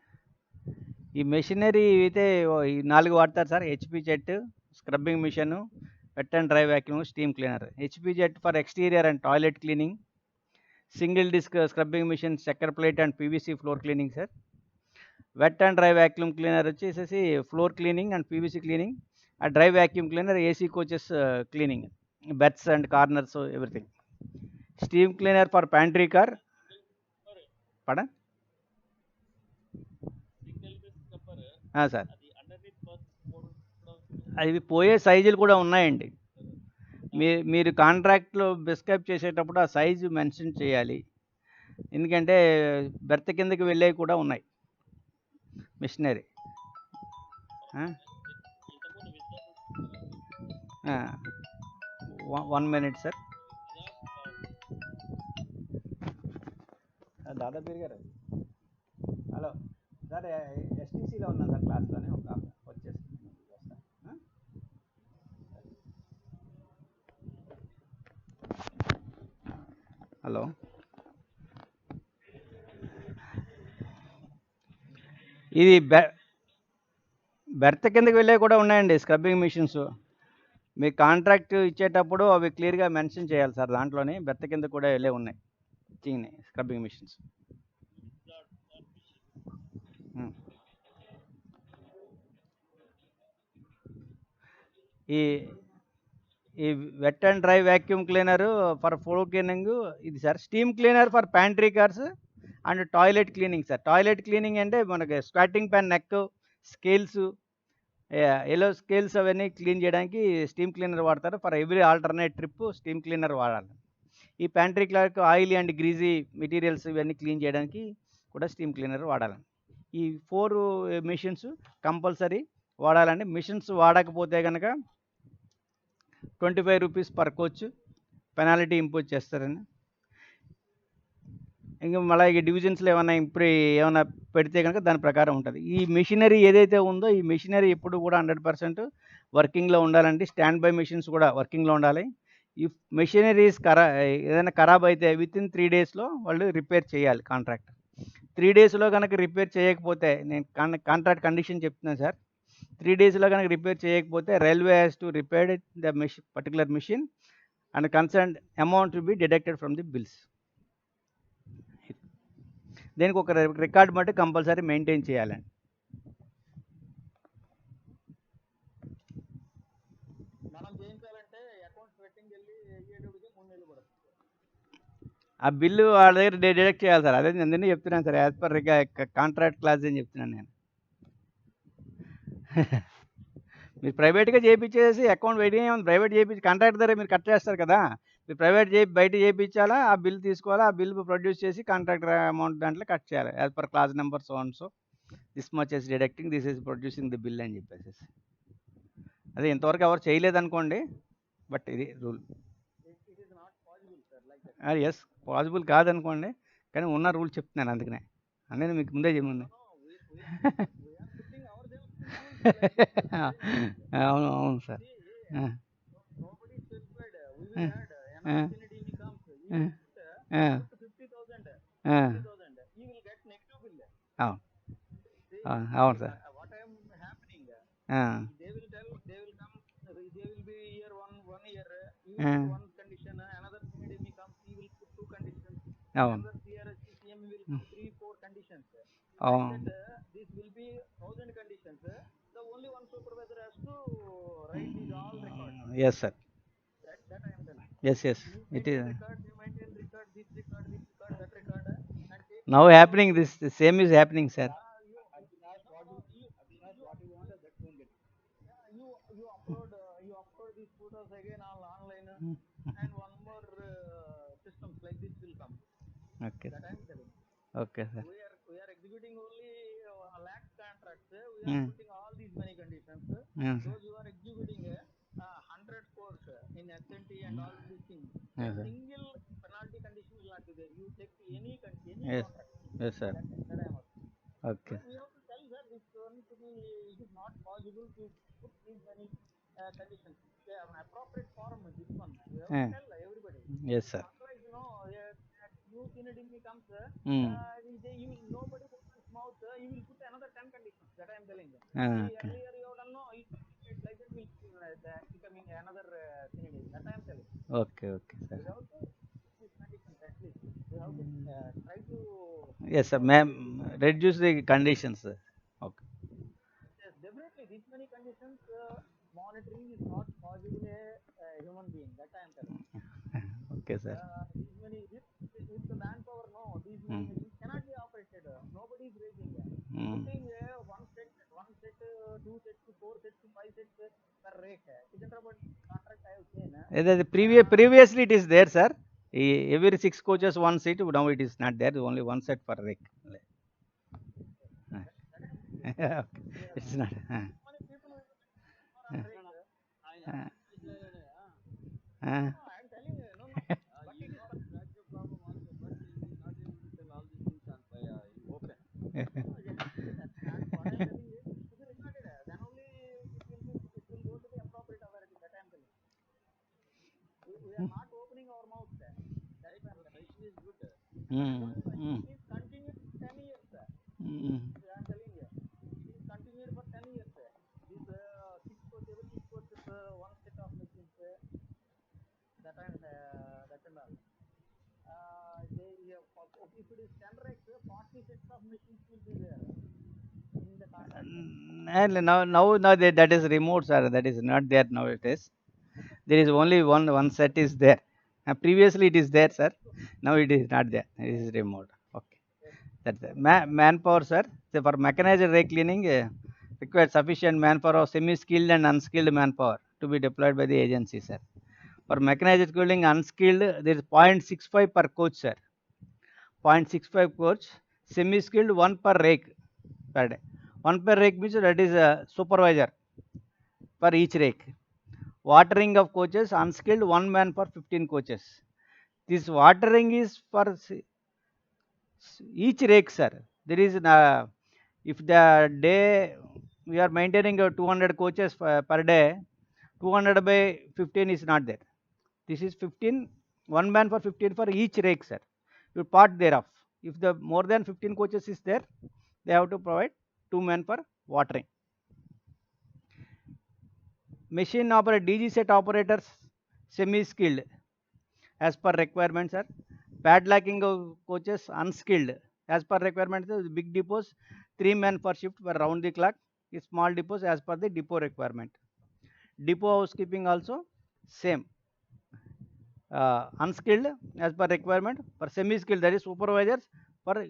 ఈ మెషినరీ అయితే ఈ 4 వాడతారు sir. HP jet, scrubbing machine, wet and dry vacuum, steam cleaner. HP jet for exterior and toilet cleaning, single disc scrubbing machine, checker plate and PVC floor cleaning sir. Wet and dry vacuum cleaner వచ్చేసేసి floor cleaning and PVC cleaning. ఆ dry vacuum cleaner AC coaches cleaning, berths and corners everything. Steam cleaner for pantry car. పడ sir. అవి పోయే సైజులు కూడా ఉన్నాయండి. మీరు కాంట్రాక్ట్లో prescribe చేసేటప్పుడు ఆ సైజు మెన్షన్ చేయాలి. ఎందుకంటే బెర్త్ కిందకి వెళ్ళేవి కూడా ఉన్నాయి మిషనరీ. 1 minute sir. దాదాపీర్ గారు, హలో సార్. ఎస్టీసీలో ఉన్నాను సార్, క్లాస్లోనే ఒక వచ్చేస్తుంది. హలో. ఇది బెర్త్ కిందకి వెళ్ళే కూడా ఉన్నాయండి స్క్రబ్బింగ్ మిషన్స్. మీ కాంట్రాక్ట్ ఇచ్చేటప్పుడు అవి క్లియర్గా మెన్షన్ చేయాలి సార్. దాంట్లోనే బెర్త్ కింద కూడా వెళ్ళే ఉన్నాయి స్క్రబ్బింగ్ మిషన్స్. ఈ ఈ wet and dry vacuum cleaner for floor cleaning ఇది sir. Steam cleaner for pantry cars and toilet cleaning sir. Toilet cleaning అంటే మనకి squatting pan neck, scales, yellow scales అవన్నీ క్లీన్ చేయడానికి స్టీమ్ క్లీనర్ వాడతారు. For every alternate trip steam cleaner వాడాలి. ఈ pantry clerk oil and greasy materials ఇవన్నీ clean చేయడానికి కూడా స్టీమ్ క్లీనర్ వాడాలి. ఈ 4 మిషన్స్ కంపల్సరీ వాడాలండి. మిషన్స్ వాడకపోతే కనుక 25 rupees per coach penalty impose చేస్తారని. ఇంకా మళ్ళీ ఈ డివిజన్స్లో ఏమైనా పెడితే కనుక దాని ప్రకారం ఉంటుంది. ఈ మిషనరీ ఏదైతే ఉందో ఈ మిషనరీ ఎప్పుడు కూడా 100% వర్కింగ్లో ఉండాలండి. స్టాండ్ బై మిషన్స్ కూడా వర్కింగ్లో ఉండాలి. ఈ మెషినరీస్ ఏదైనా ఖరాబ్ అయితే వితిన్ 3 డేస్లో వాళ్ళు రిపేర్ చేయాలి కాంట్రాక్ట్. 3 డేస్లో కనుక రిపేర్ చేయకపోతే, నేను కాంట్రాక్ట్ కండిషన్ చెప్తున్నాను సార్. 3 డేస్లో కనుక రిపేర్ చేయకపోతే railway has to repair the particular machine and concern amount to be deducted from the bills. దీనికి ఒక రికార్డ్ బట్టి కంపల్సరీ మెయింటైన్ చేయాలండి. మనం చేయించాలంటే అకౌంట్ సెట్టింగ్ వెళ్ళి అయ్యేటప్పటికి 3 నెలలు పడుతుంది. ఆ బిల్లు వాళ్ళ దగ్గర డిడక్ట్ చేయాలి సార్. అదే నేను చెప్తున్నాను sir, as per contract clause అని చెప్తున్నాను నేను. మీరు ప్రైవేట్గా చేయించేసి అకౌంట్ వెయిటింగ్ ప్రైవేట్ చేయించి కాంట్రాక్ట్ దగ్గర మీరు కట్ చేస్తారు కదా. మీరు ప్రైవేట్ బయట చేయించాలా, ఆ బిల్ తీసుకోవాలా, ఆ బిల్ ప్రొడ్యూస్ చేసి కాంట్రాక్టర్ అమౌంట్ దాంట్లో కట్ చేయాలి. As per clause number so and so this much is deducting, this is producing the bill అని చెప్పేసి. అదే ఇంతవరకు ఎవరు చేయలేదనుకోండి, బట్ ఇది రూల్. ఎస్, పాసిబుల్ కాదనుకోండి, కానీ ఉన్న రూల్ చెప్తున్నాను. అందుకనే అనేది మీకు ముందే చెప్పండి. అవును అవును సార్. అవును అవును సార్. అవును. Whenever CRS, CM will come 3-4 conditions. అవును. Like that, this will be 1000 conditions. The only one supervisor has to write these all records. Yes, sir. That I am telling. Yes, yes. You It maintain is record, you maintain record, this record, that record, and take now care of happening. This the same is happening, sir. you you upload these photos again online, and one more systems like this will come. Okay. That I am telling. Okay, sir. We are executing only a lakh contracts. We are putting all these many conditions. Yes, Those who are executing 100 course in SNT and all these things, yes, sir. single penalty condition will not be there. You take any Yes. contract. Yes, sir. That I am asking. Okay. We have to tell that this one to be, it is not possible to put these many conditions. They have an appropriate form. This one we have to Yeah. tell everybody. Yes, sir. Otherwise, new CNDM comes, Mm. nobody puts his mouth. He will put another 10 conditions. That I am telling you. Okay. Earlier you have done no, it like that will becoming another CNDM. That I am telling. Okay, okay, sir. We have to put these conditions at least. We have to try to. Yes, sir. Ma'am, reduce the conditions, sir. Okay. Yes, definitely. These many conditions, monitoring is not possible a human being. That I am telling. Okay, sir. These many with the manpower, no, these many machines cannot be operated. Nobody is raising. Putting one set, two sets, four sets, five sets per rake. Secunderabad contract I have seen. Previously it is there, sir. Every 6 coaches one seat. Now it is not there. Only one set per rake. Okay. It's not. Many people are on rake. Uh, I am telling you, no. But it is problem also, but he is not able to tell all these things on open. What I am telling you, to be recorded. Then only it will go to the appropriate authority. That I am telling. We are not opening our mouth. That's why writing is good. It is continued 10 years. I am telling you, it is continued for 10 years. This every 6 course is one set of machines. That and all. If it is 10 racks, 40 sets of machines will be there in the contract. And now that is remote, sir. That is not there nowadays. There is only one set is there. Previously it is there, sir. Now it is not there. It is remote. Okay. That's it. Manpower, sir. So for mechanized rake cleaning, required sufficient manpower of semi-skilled and unskilled manpower to be deployed by the agency, sir. For mechanized cleaning, unskilled, there is 0.65 per coach, sir. 0.65 coach. Semi-skilled, 1 per rake per day. 1 per rake means that is a supervisor for each rake. Watering of coaches, unskilled, 1 man for 15 coaches. This watering is for each rake, sir. There is if the day we are maintaining 200 coaches per day, 200 by 15 is not there. This is 15, 1 man for 15 for each rake, sir. You part thereof. If the more than 15 coaches is there, they have to provide 2 men for watering. Machine operator, DG set operators, semi-skilled as per requirements, sir. Padlocking of coaches, unskilled as per requirements. Big depots, 3 men per shift per round the clock. Small depots as per the depot requirement. Depot housekeeping also same. Unskilled as per requirement. For semi-skilled, that is supervisors. For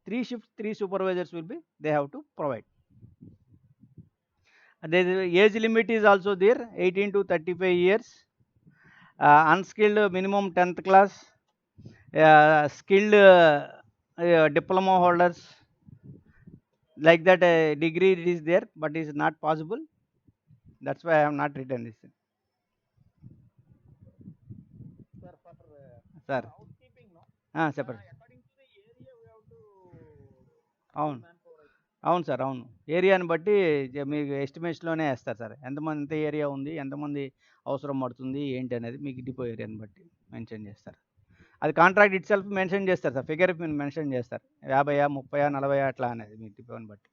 3 shifts, 3 supervisors will be they have to provide. The age limit is also there, 18 to 35 years. Unskilled minimum 10th class. Skilled diploma holders, like that degree it is there, but is not possible. That's why I have not written this. Sir, Sir. housekeeping, no? Separate. According to the area, we have to అవును manpower. అవును sir అవును ఏరియాని బట్టి మీకు ఎస్టిమేషన్లోనే వేస్తారు sir ఎంతమంది ఎంత area ఉంది ఎంతమంది అవసరం పడుతుంది ఏంటి అనేది మీకు డిపో ఏరియాని బట్టి మెన్షన్ చేస్తారు. అది కాంట్రాక్ట్ ఇట్ సెల్ఫ్ మెన్షన్ చేస్తారు సార్, ఫిగర్ మీరు మెన్షన్ చేస్తారు 50, 30, 40 అట్లా అనేది మీ డిపోని బట్టి.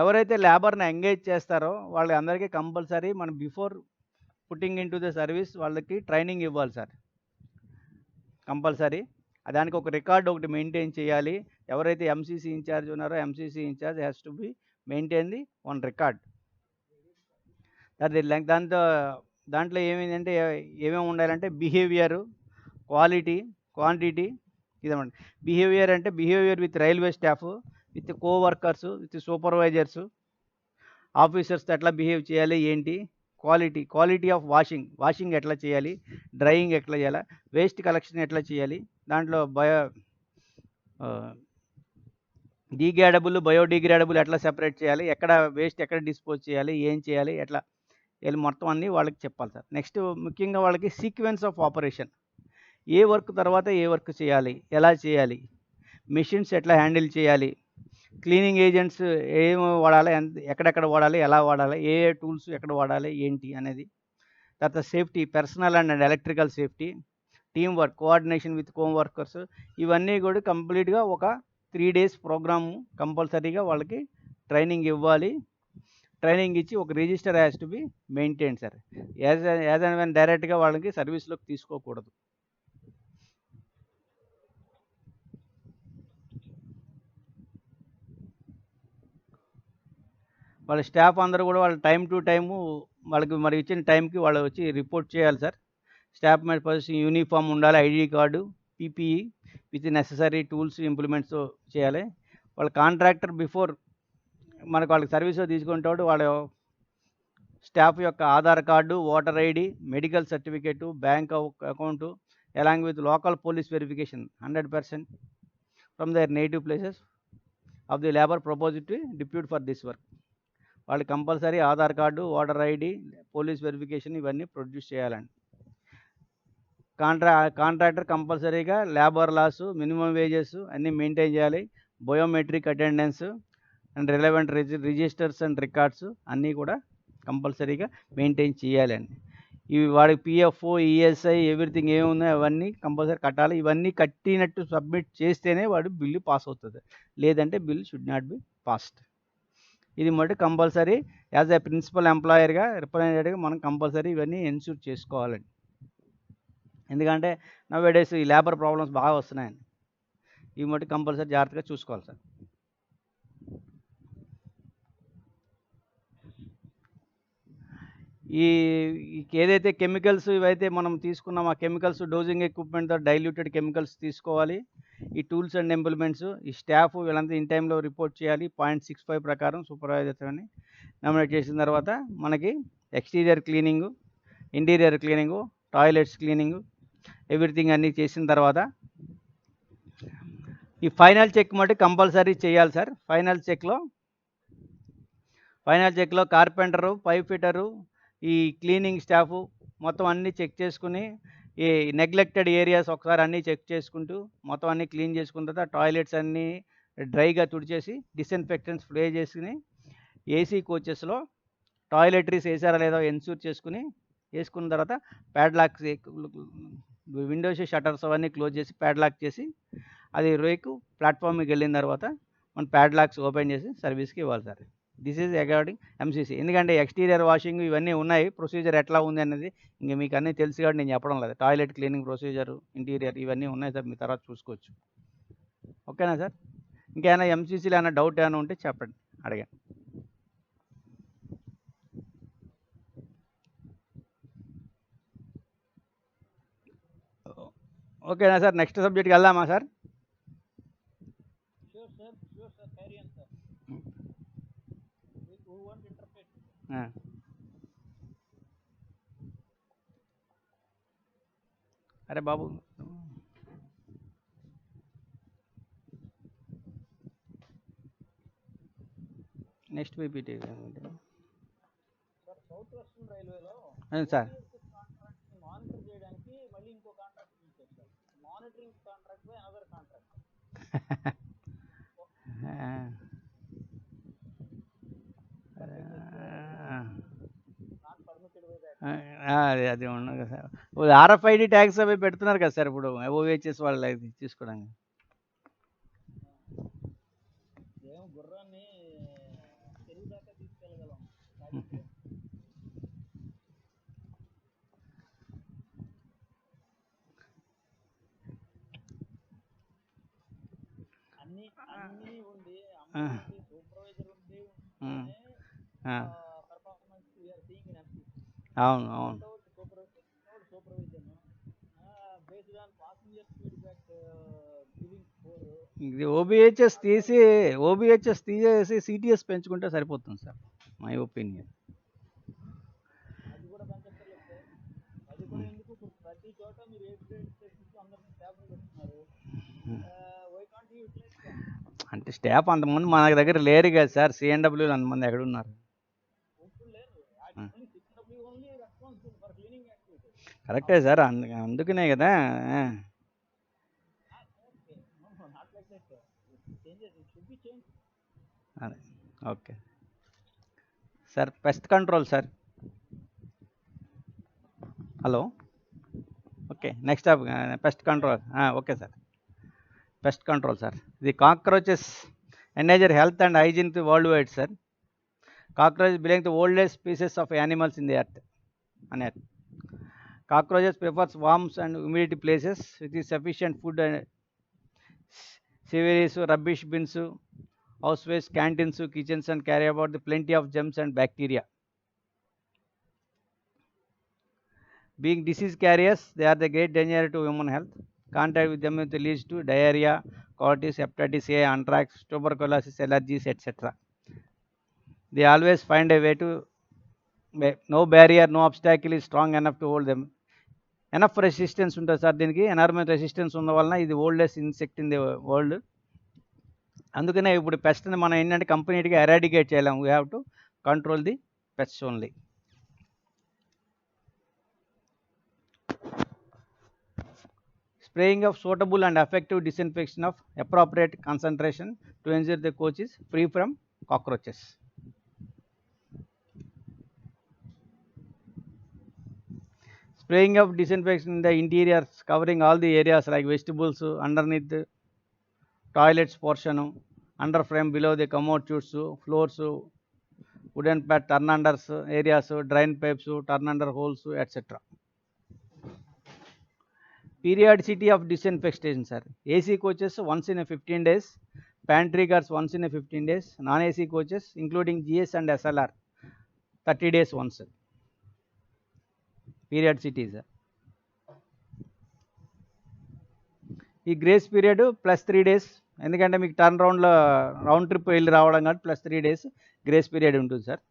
ఎవరైతే లేబర్ని ఎంగేజ్ చేస్తారో వాళ్ళకి అందరికీ కంపల్సరీ మనం before putting in to the service వాళ్ళకి ట్రైనింగ్ ఇవ్వాలి సార్. కంపల్సరీ. దానికి ఒక రికార్డ్ ఒకటి మెయింటైన్ చేయాలి. ఎవరైతే ఎంసీసీ ఇన్ఛార్జ్ ఉన్నారో MCC incharge has to be maintain the one record. దాంట్లో ఏమైందంటే ఏమేమి ఉండాలంటే బిహేవియరు, క్వాలిటీ, క్వాంటిటీ. ఇదన్నమాట. బిహేవియర్ అంటే behaviour with railway staff, with coworkers, with supervisors, ఆఫీసర్స్తో ఎట్లా బిహేవ్ చేయాలి ఏంటి. క్వాలిటీ ఆఫ్ వాషింగ్ ఎట్లా చేయాలి, డ్రైయింగ్ ఎట్లా చేయాలి, వేస్ట్ కలెక్షన్ ఎట్లా చేయాలి, దాంట్లో బయోడిగ్రేడబుల్ ఎట్లా సెపరేట్ చేయాలి, ఎక్కడ వేస్ట్ ఎక్కడ డిస్పోజ్ చేయాలి, ఏం చేయాలి, ఎట్లా వీళ్ళు మొత్తం అన్నీ వాళ్ళకి చెప్పాలి సార్. నెక్స్ట్ ముఖ్యంగా వాళ్ళకి sequence of operation, A work తర్వాత ఏ వర్క్ చేయాలి, ఎలా చేయాలి, మెషిన్స్ ఎట్లా హ్యాండిల్ చేయాలి, క్లీనింగ్ ఏజెంట్స్ ఏం వాడాలి, ఎక్కడెక్కడ వాడాలి, ఎలా వాడాలి, ఏ టూల్స్ ఎక్కడ వాడాలి ఏంటి అనేది. తర్వాత safety, personal and electrical safety, team work, coordination with coworkers, ఇవన్నీ కూడా కంప్లీట్గా ఒక 3 days ప్రోగ్రాము కంపల్సరీగా వాళ్ళకి ట్రైనింగ్ ఇవ్వాలి. ట్రైనింగ్ ఇచ్చి ఒక register has to be maintain sir. As and when డైరెక్ట్గా వాళ్ళకి సర్వీస్లోకి తీసుకోకూడదు. వాళ్ళ స్టాఫ్ అందరూ కూడా వాళ్ళ టైం టు టైము వాళ్ళకి మరి ఇచ్చిన టైంకి వాళ్ళు వచ్చి రిపోర్ట్ చేయాలి సార్. స్టాఫ్ మీద పొజిషన్ యూనిఫామ్ ఉండాలి, ID card, PPE with necessary tools implements చేయాలి. వాళ్ళ కాంట్రాక్టర్ బిఫోర్ మనకు వాళ్ళకి సర్వీస్ తీసుకుంటాడు, వాళ్ళ స్టాఫ్ యొక్క Aadhaar card, voter ID, medical certificate, bank account, along with local police verification 100% from their native places of the labour proposed to depute for this work. వాళ్ళు compulsory Aadhaar card, voter ID, police verification ఇవన్నీ produce చేయాలండి. Contractor కంపల్సరీగా labour laws, minimum wages అన్నీ maintain చేయాలి. Biometric attendance and relevant registers and records అన్నీ కూడా కంపల్సరీగా maintain చేయాలండి. ఇవి వాడికి పిఎఫ్, ఈఎస్ఐ ఎవ్రీథింగ్ ఏమున్నాయో అవన్నీ కంపల్సరీ కట్టాలి. ఇవన్నీ కట్టినట్టు సబ్మిట్ చేస్తేనే వాడు బిల్లు పాస్ అవుతుంది, లేదంటే bill should not be passed. ఇది మటు కంపల్సరీ యాజ్ ఏ ప్రిన్సిపల్ ఎంప్లాయర్గా రిప్రజెంటేటివ్గా మనం కంపల్సరీ ఇవన్నీ ఎన్ష్యూర్ చేసుకోవాలండి. ఎందుకంటే నౌవేడేస్ ఈ లేబర్ ప్రాబ్లమ్స్ బాగా వస్తున్నాయండి. ఇవి మటు కంపల్సరీ జాగ్రత్తగా చూసుకోవాలి సార్. ఈ ఏదైతే కెమికల్స్ ఇవైతే మనం తీసుకున్నాం, ఆ కెమికల్స్ డోజింగ్ ఎక్విప్మెంట్తో డైల్యూటెడ్ కెమికల్స్ తీసుకోవాలి. ఈ టూల్స్ అండ్ ఇంప్లిమెంట్స్ ఈ స్టాఫ్ వీళ్ళంతా ఇన్ టైంలో రిపోర్ట్ చేయాలి. 0.65 ప్రకారం సూపర్వైజర్స్ అని నామినేట్ చేసిన తర్వాత మనకి exterior cleaning, interior cleaning, toilets cleaning everything అన్నీ చేసిన తర్వాత ఈ ఫైనల్ చెక్ మటు కంపల్సరీ చేయాలి సార్. ఫైనల్ చెక్లో కార్పెంటరు, పైప్ ఫిట్టరు, ఈ క్లీనింగ్ స్టాఫు మొత్తం అన్నీ చెక్ చేసుకుని ఈ నెగ్లెక్టెడ్ ఏరియాస్ ఒకసారి అన్నీ చెక్ చేసుకుంటూ మొత్తం అన్నీ క్లీన్ చేసుకున్న తర్వాత టాయిలెట్స్ అన్నీ డ్రైగా తుడిచేసి డిస్ఇన్ఫెక్టెంట్స్ స్ప్రే చేసుకుని ఏసీ కోచెస్లో టాయిలెటరీస్ వేసారా లేదో ఎన్ష్యూర్ వేసుకున్న తర్వాత ప్యాడ్లాక్స్, విండోస్ షట్టర్స్ అవన్నీ క్లోజ్ చేసి ప్యాడ్లాక్ చేసి అది రేకు ప్లాట్ఫామ్కి వెళ్ళిన తర్వాత మన ప్యాడ్లాక్స్ ఓపెన్ చేసి సర్వీస్కి ఇవ్వాలి sir. This is according MCC. ఎందుకంటే ఎక్స్టీరియర్ వాషింగ్ ఇవన్నీ ఉన్నాయి, ప్రొసీజర్ ఎట్లా ఉంది అనేది ఇంక మీకు అన్నీ తెలుసు కాబట్టి నేను చెప్పడం లేదు. టాయిలెట్ క్లీనింగ్ ప్రొసీజరు, ఇంటీరియర్ ఇవన్నీ ఉన్నాయి సార్, మీ తర్వాత చూసుకోవచ్చు. ఓకేనా సార్? ఇంకేమైనా ఎంసీసీలో ఏమైనా డౌట్ ఏమైనా ఉంటే చెప్పండి, అడగండి. ఓకేనా సార్? నెక్స్ట్ సబ్జెక్ట్కి వెళ్దామా సార్? అరే బాబు, నెక్స్ట్ పీపీటీ సౌత్ వెస్టర్న్ రైల్వేలో సార్. కాంట్రాక్ట్ మానిటర్ చేయడానికి మళ్ళీ ఇంకో కాంట్రాక్ట్ తీసేస్తారు. Monitoring contract by another contract. అది ఉండదు కదా సార్. ఆర్ఎఫ్ఐడి ట్యాగ్స్ అవి పెడుతున్నారు కదా సార్ ఇప్పుడు ఓవిహెచ్ఎస్ వాళ్ళు తీసుకోవడానికి. ఏమో గుర్రాన్ని చెరువు దాకా తీసుకెళ్ళగలం. అన్నీ ఉండి ఆ, అమ్మఒడి సూపర్వైజర్ ఉండి ఉమ్, ఉంటేనే ఆ, performance we're seeing in FC. అవును అవును. Without supervision based on passenger feedback giving score. ఇది ఓబిహెచ్ఎస్ తీసేసి సిటిఎస్ పెంచుకుంటే సరిపోతుంది సార్, మై ఒపీనియన్. అది కూడా పెంచక్కర్లేదు సార్. అది కూడా ఎందుకు, ఇప్పుడు ప్రతి చోట మీరు ఏ గ్రేడ్ స్టేషన్స్ అందరినీ స్టాఫ్ని పెట్టుకున్నారు. Why can't you utilise them? అంటే స్టాఫ్ అంతమంది మన దగ్గర లేరు కదా సార్, సిఎన్డబ్ల్యూలు అంతమంది ఎక్కడున్నారు? ఇప్పుడు లేరు. Actually 6W only responsible for cleaning activity. కరెక్టే సార్, అందుకనే కదా. Okay, no not like that. Changes it should be change. అదే, okay sir. Pest control sir. Hello, okay, next pest control. Okay sir. Pest control sir. The cockroaches endanger health and hygiene to worldwide, sir. Cockroaches belong to oldest species of animals in the earth. On earth, cockroaches prefers warm and humidity places with sufficient food and sewage, rubbish bins, house waste, canteens, kitchens, and carry about the plenty of germs and bacteria. Being disease carriers, they are the great danger to human health. Contact with them leads to diarrhea, colitis, hepatitis A, anthrax, tuberculosis, allergies, etc. They always find a way to, no barrier, no obstacle is strong enough to hold them. Enough resistance ఉంటుంది sir దీనికి. ఎనార్మల్ resistance ఉన్న వలన ఇది oldest insect in the world. అందుకనే ఇప్పుడు పెస్ట్ని మనం ఏంటంటే కంప్లీట్గా ఎరాడికేట్ చేయలేము. We have to control the pests only. Spraying of suitable and effective disinfection of appropriate concentration to ensure the coach is free from cockroaches. Spraying of disinfection in the interiors, covering all the areas like vegetables, underneath the toilets portion, under frame, below the commode chutes, floors, wooden pad, turn unders areas, drain pipes, turn under holes, etc. Periodicity of disinfection, sir. AC coaches once in a 15 days, pantry cars once in a 15 days, non-AC coaches including GS and SLR 30 days once. Periodicity, sir. ఈ grace period +3 days, ఎందుకంటే మీకు turn రౌండ్లో round trip వెళ్ళి రావడం కాబట్టి +3 days grace period ఉంటుంది sir.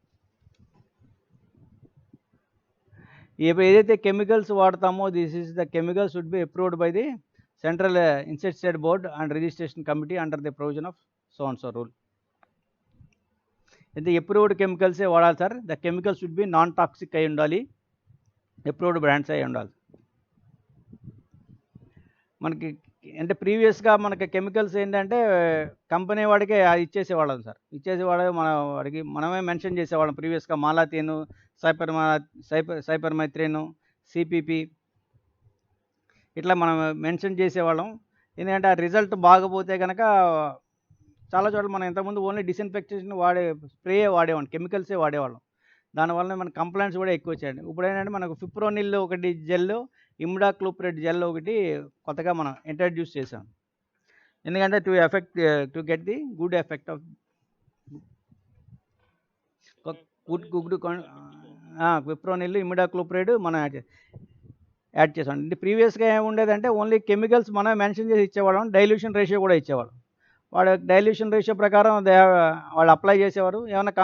ఇప్పుడు ఏదైతే కెమికల్స్ వాడతామో, this is the chemical should be approved by the central insecticide board and registration committee under the provision of so and so rule. అయితే approved కెమికల్సే వాడాలి sir. The chemical should be non toxic అయి ఉండాలి, approved brands అయి ఉండాలి. మనకి అంటే ప్రీవియస్గా మనకి కెమికల్స్ ఏంటంటే కంపెనీ వాడికే ఇచ్చేసేవాళ్ళం సార్. ఇచ్చేసేవాడు మన వాడికి మనమే మెన్షన్ చేసేవాళ్ళం ప్రీవియస్గా. మాలాతీను, సైపర్మైత్రిన్, సిపిపి ఇట్లా మనం మెన్షన్ చేసేవాళ్ళం. ఎందుకంటే ఆ రిజల్ట్ బాగపోతే కనుక చాలా చోట్ల మనం ఇంతకుముందు ఓన్లీ డిస్ఇన్ఫెక్షన్ స్ప్రే వాడేవాళ్ళం, కెమికల్సే వాడేవాళ్ళం. దానివల్ల మన కంప్లైంట్స్ కూడా ఎక్కువ వచ్చాయండి. ఇప్పుడు ఏంటంటే మనకు ఫిప్రోనిల్ ఒకటి జెల్, ఇమిడాక్లోప్రిడ్ జెల్ ఒకటి కొత్తగా మనం ఇంట్రడ్యూస్ చేసాం. ఎందుకంటే to get the good effect of good fipronil, imidacloprid మనం యాడ్ చేసాం. అంటే ప్రీవియస్గా ఏముండేదంటే ఓన్లీ కెమికల్స్ మనం మెన్షన్ చేసి ఇచ్చేవాళ్ళం, డైల్యూషన్ రేషియో కూడా ఇచ్చేవాళ్ళం. వాడు డైల్యూషన్ రేషియో ప్రకారం వాళ్ళు అప్లై చేసేవారు. ఏమైనా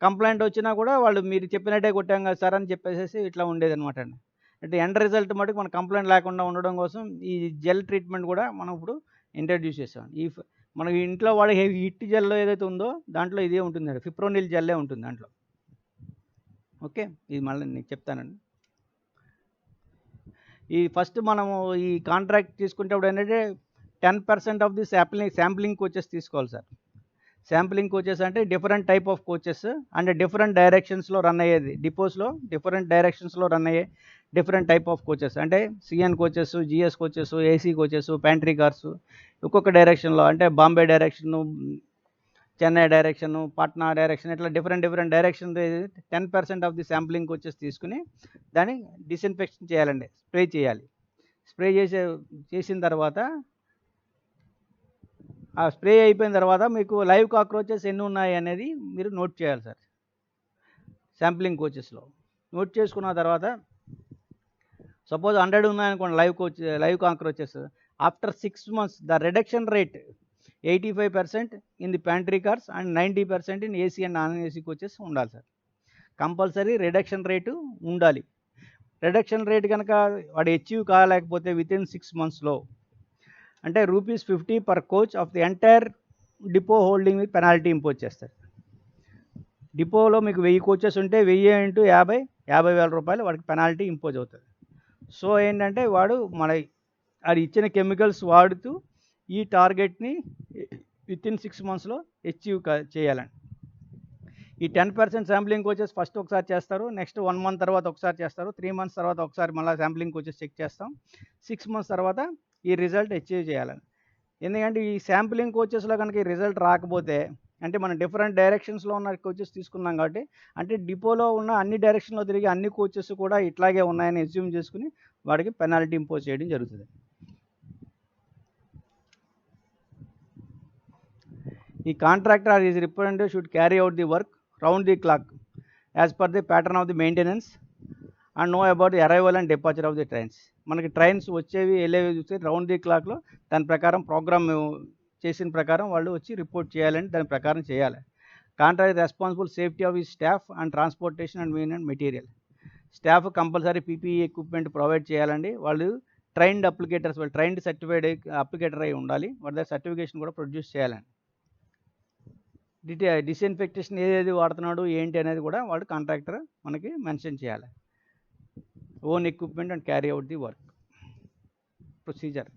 కంప్లైంట్ వచ్చినా కూడా వాళ్ళు మీరు చెప్పినట్టే కొట్టాం కదా సార్ అని చెప్పేసి ఇట్లా ఉండేది అనమాట అండి. అంటే ఎండ్ రిజల్ట్ మటుకు మన కంప్లైంట్ లేకుండా ఉండడం కోసం ఈ జెల్ ట్రీట్మెంట్ కూడా మనం ఇప్పుడు ఇంట్రడ్యూస్ చేసాం. మన ఇంట్లో వాడే హిట్ జెల్ ఏదైతే ఉందో దాంట్లో ఇదే ఉంటుందండి, ఫిప్రోనిల్ జెల్లే ఉంటుంది దాంట్లో. ఓకే, ఇది మళ్ళీ నేను చెప్తానండి. ఈ ఫస్ట్ మనము ఈ కాంట్రాక్ట్ తీసుకునేటప్పుడు ఏంటంటే 10% ఆఫ్ ది శాంప్లింగ్ కోచెస్ తీసుకోవాలి సార్. శాంప్లింగ్ కోచెస్ అంటే different type of coaches and different డైరెక్షన్స్లో రన్ అయ్యేది, డిపోస్లో డిఫరెంట్ డైరెక్షన్స్లో రన్ అయ్యే డిఫరెంట్ టైప్ ఆఫ్ కోచెస్ అంటే CN coaches, GS coaches, AC coaches, pantry cars. ఒక్కొక్క డైరెక్షన్లో అంటే Bombay direction, Chennai direction, Patna direction, ఇట్లా different direction 10% of the sampling coaches తీసుకుని దాన్ని డిస్ఇన్ఫెక్షన్ చేయాలండి, స్ప్రే చేయాలి. స్ప్రే చేసిన తర్వాత ఆ స్ప్రే అయిపోయిన తర్వాత మీకు లైవ్ కాక్రోచెస్ ఎన్ని ఉన్నాయి అనేది మీరు నోట్ చేయాలి సార్ శాంప్లింగ్ కోచెస్లో. నోట్ చేసుకున్న తర్వాత సపోజ్ 100 ఉన్నాయనుకోండి live cockroaches. After 6 months the reduction rate 85% in the pantry cars and 90% in AC and non AC coaches ఉండాలి సార్. కంపల్సరీ రిడక్షన్ రేటు ఉండాలి. రిడక్షన్ రేట్ కనుక వాడు అచీవ్ కాలేకపోతే వితిన్ 6 monthsలో అంటే ₹50 per coach of the entire depot holding మీద penalty impose చేస్తారు. డిపోలో మీకు 1000 coaches ఉంటే 1000 × 50 ₹50,000 వాడికి పెనాల్టీ ఇంపోజ్ అవుతుంది. సో ఏంటంటే వాడు అది ఇచ్చిన కెమికల్స్ వాడుతూ ఈ టార్గెట్ని వితిన్ 6 monthsలో అచీవ్ చేయాలండి. ఈ 10% శాంప్లింగ్ కోచెస్ ఫస్ట్ ఒకసారి చేస్తారు, నెక్స్ట్ 1 month తర్వాత ఒకసారి చేస్తారు, 3 months తర్వాత ఒకసారి మళ్ళీ శాంప్లింగ్ కోచెస్ చెక్ చేస్తాం, 6 months తర్వాత ఈ రిజల్ట్ అచీవ్ చేయాలని. ఎందుకంటే ఈ శాంప్లింగ్ కోచెస్లో కనుక ఈ రిజల్ట్ రాకపోతే అంటే మనం డిఫరెంట్ డైరెక్షన్స్లో ఉన్న కోచెస్ తీసుకున్నాం కాబట్టి అంటే డిపోలో ఉన్న అన్ని డైరెక్షన్లో తిరిగి అన్ని కోచెస్ కూడా ఇట్లాగే ఉన్నాయని అస్యూమ్ చేసుకుని వాడికి పెనాల్టీ ఇంపోజ్ చేయడం జరుగుతుంది. ఈ contractor or his representative should carry out the work round the clock as per the pattern of the maintenance and know about the arrival and departure of the trains. మనకి trains వచ్చేవి వెళ్ళేవి చూస్తే round the క్లాక్లో దాని ప్రకారం programme చేసిన ప్రకారం వాళ్ళు వచ్చి రిపోర్ట్ చేయాలని దాని ప్రకారం చేయాలి. కాంట్రాక్టర్ రెస్పాన్సిబుల్ సేఫ్టీ ఆఫ్ ఈ staff and transportation and main and material. Staff compulsory PPE equipment provide చేయాలండి. వాళ్ళు ట్రైన్డ్ అప్లికేటర్స్, వాళ్ళు ట్రైన్డ్ సర్టిఫైడ్ అప్లికేటర్ అయి ఉండాలి. వాళ్ళ దగ్గర సర్టిఫికేషన్ కూడా ప్రొడ్యూస్ చేయాలండి. డిస్ఇన్ఫెక్టేషన్ ఏది వాడుతున్నాడు ఏంటి అనేది కూడా వాడు కాంట్రాక్టర్ మనకి మెన్షన్ చేయాలి. Own equipment and carry out the work procedure.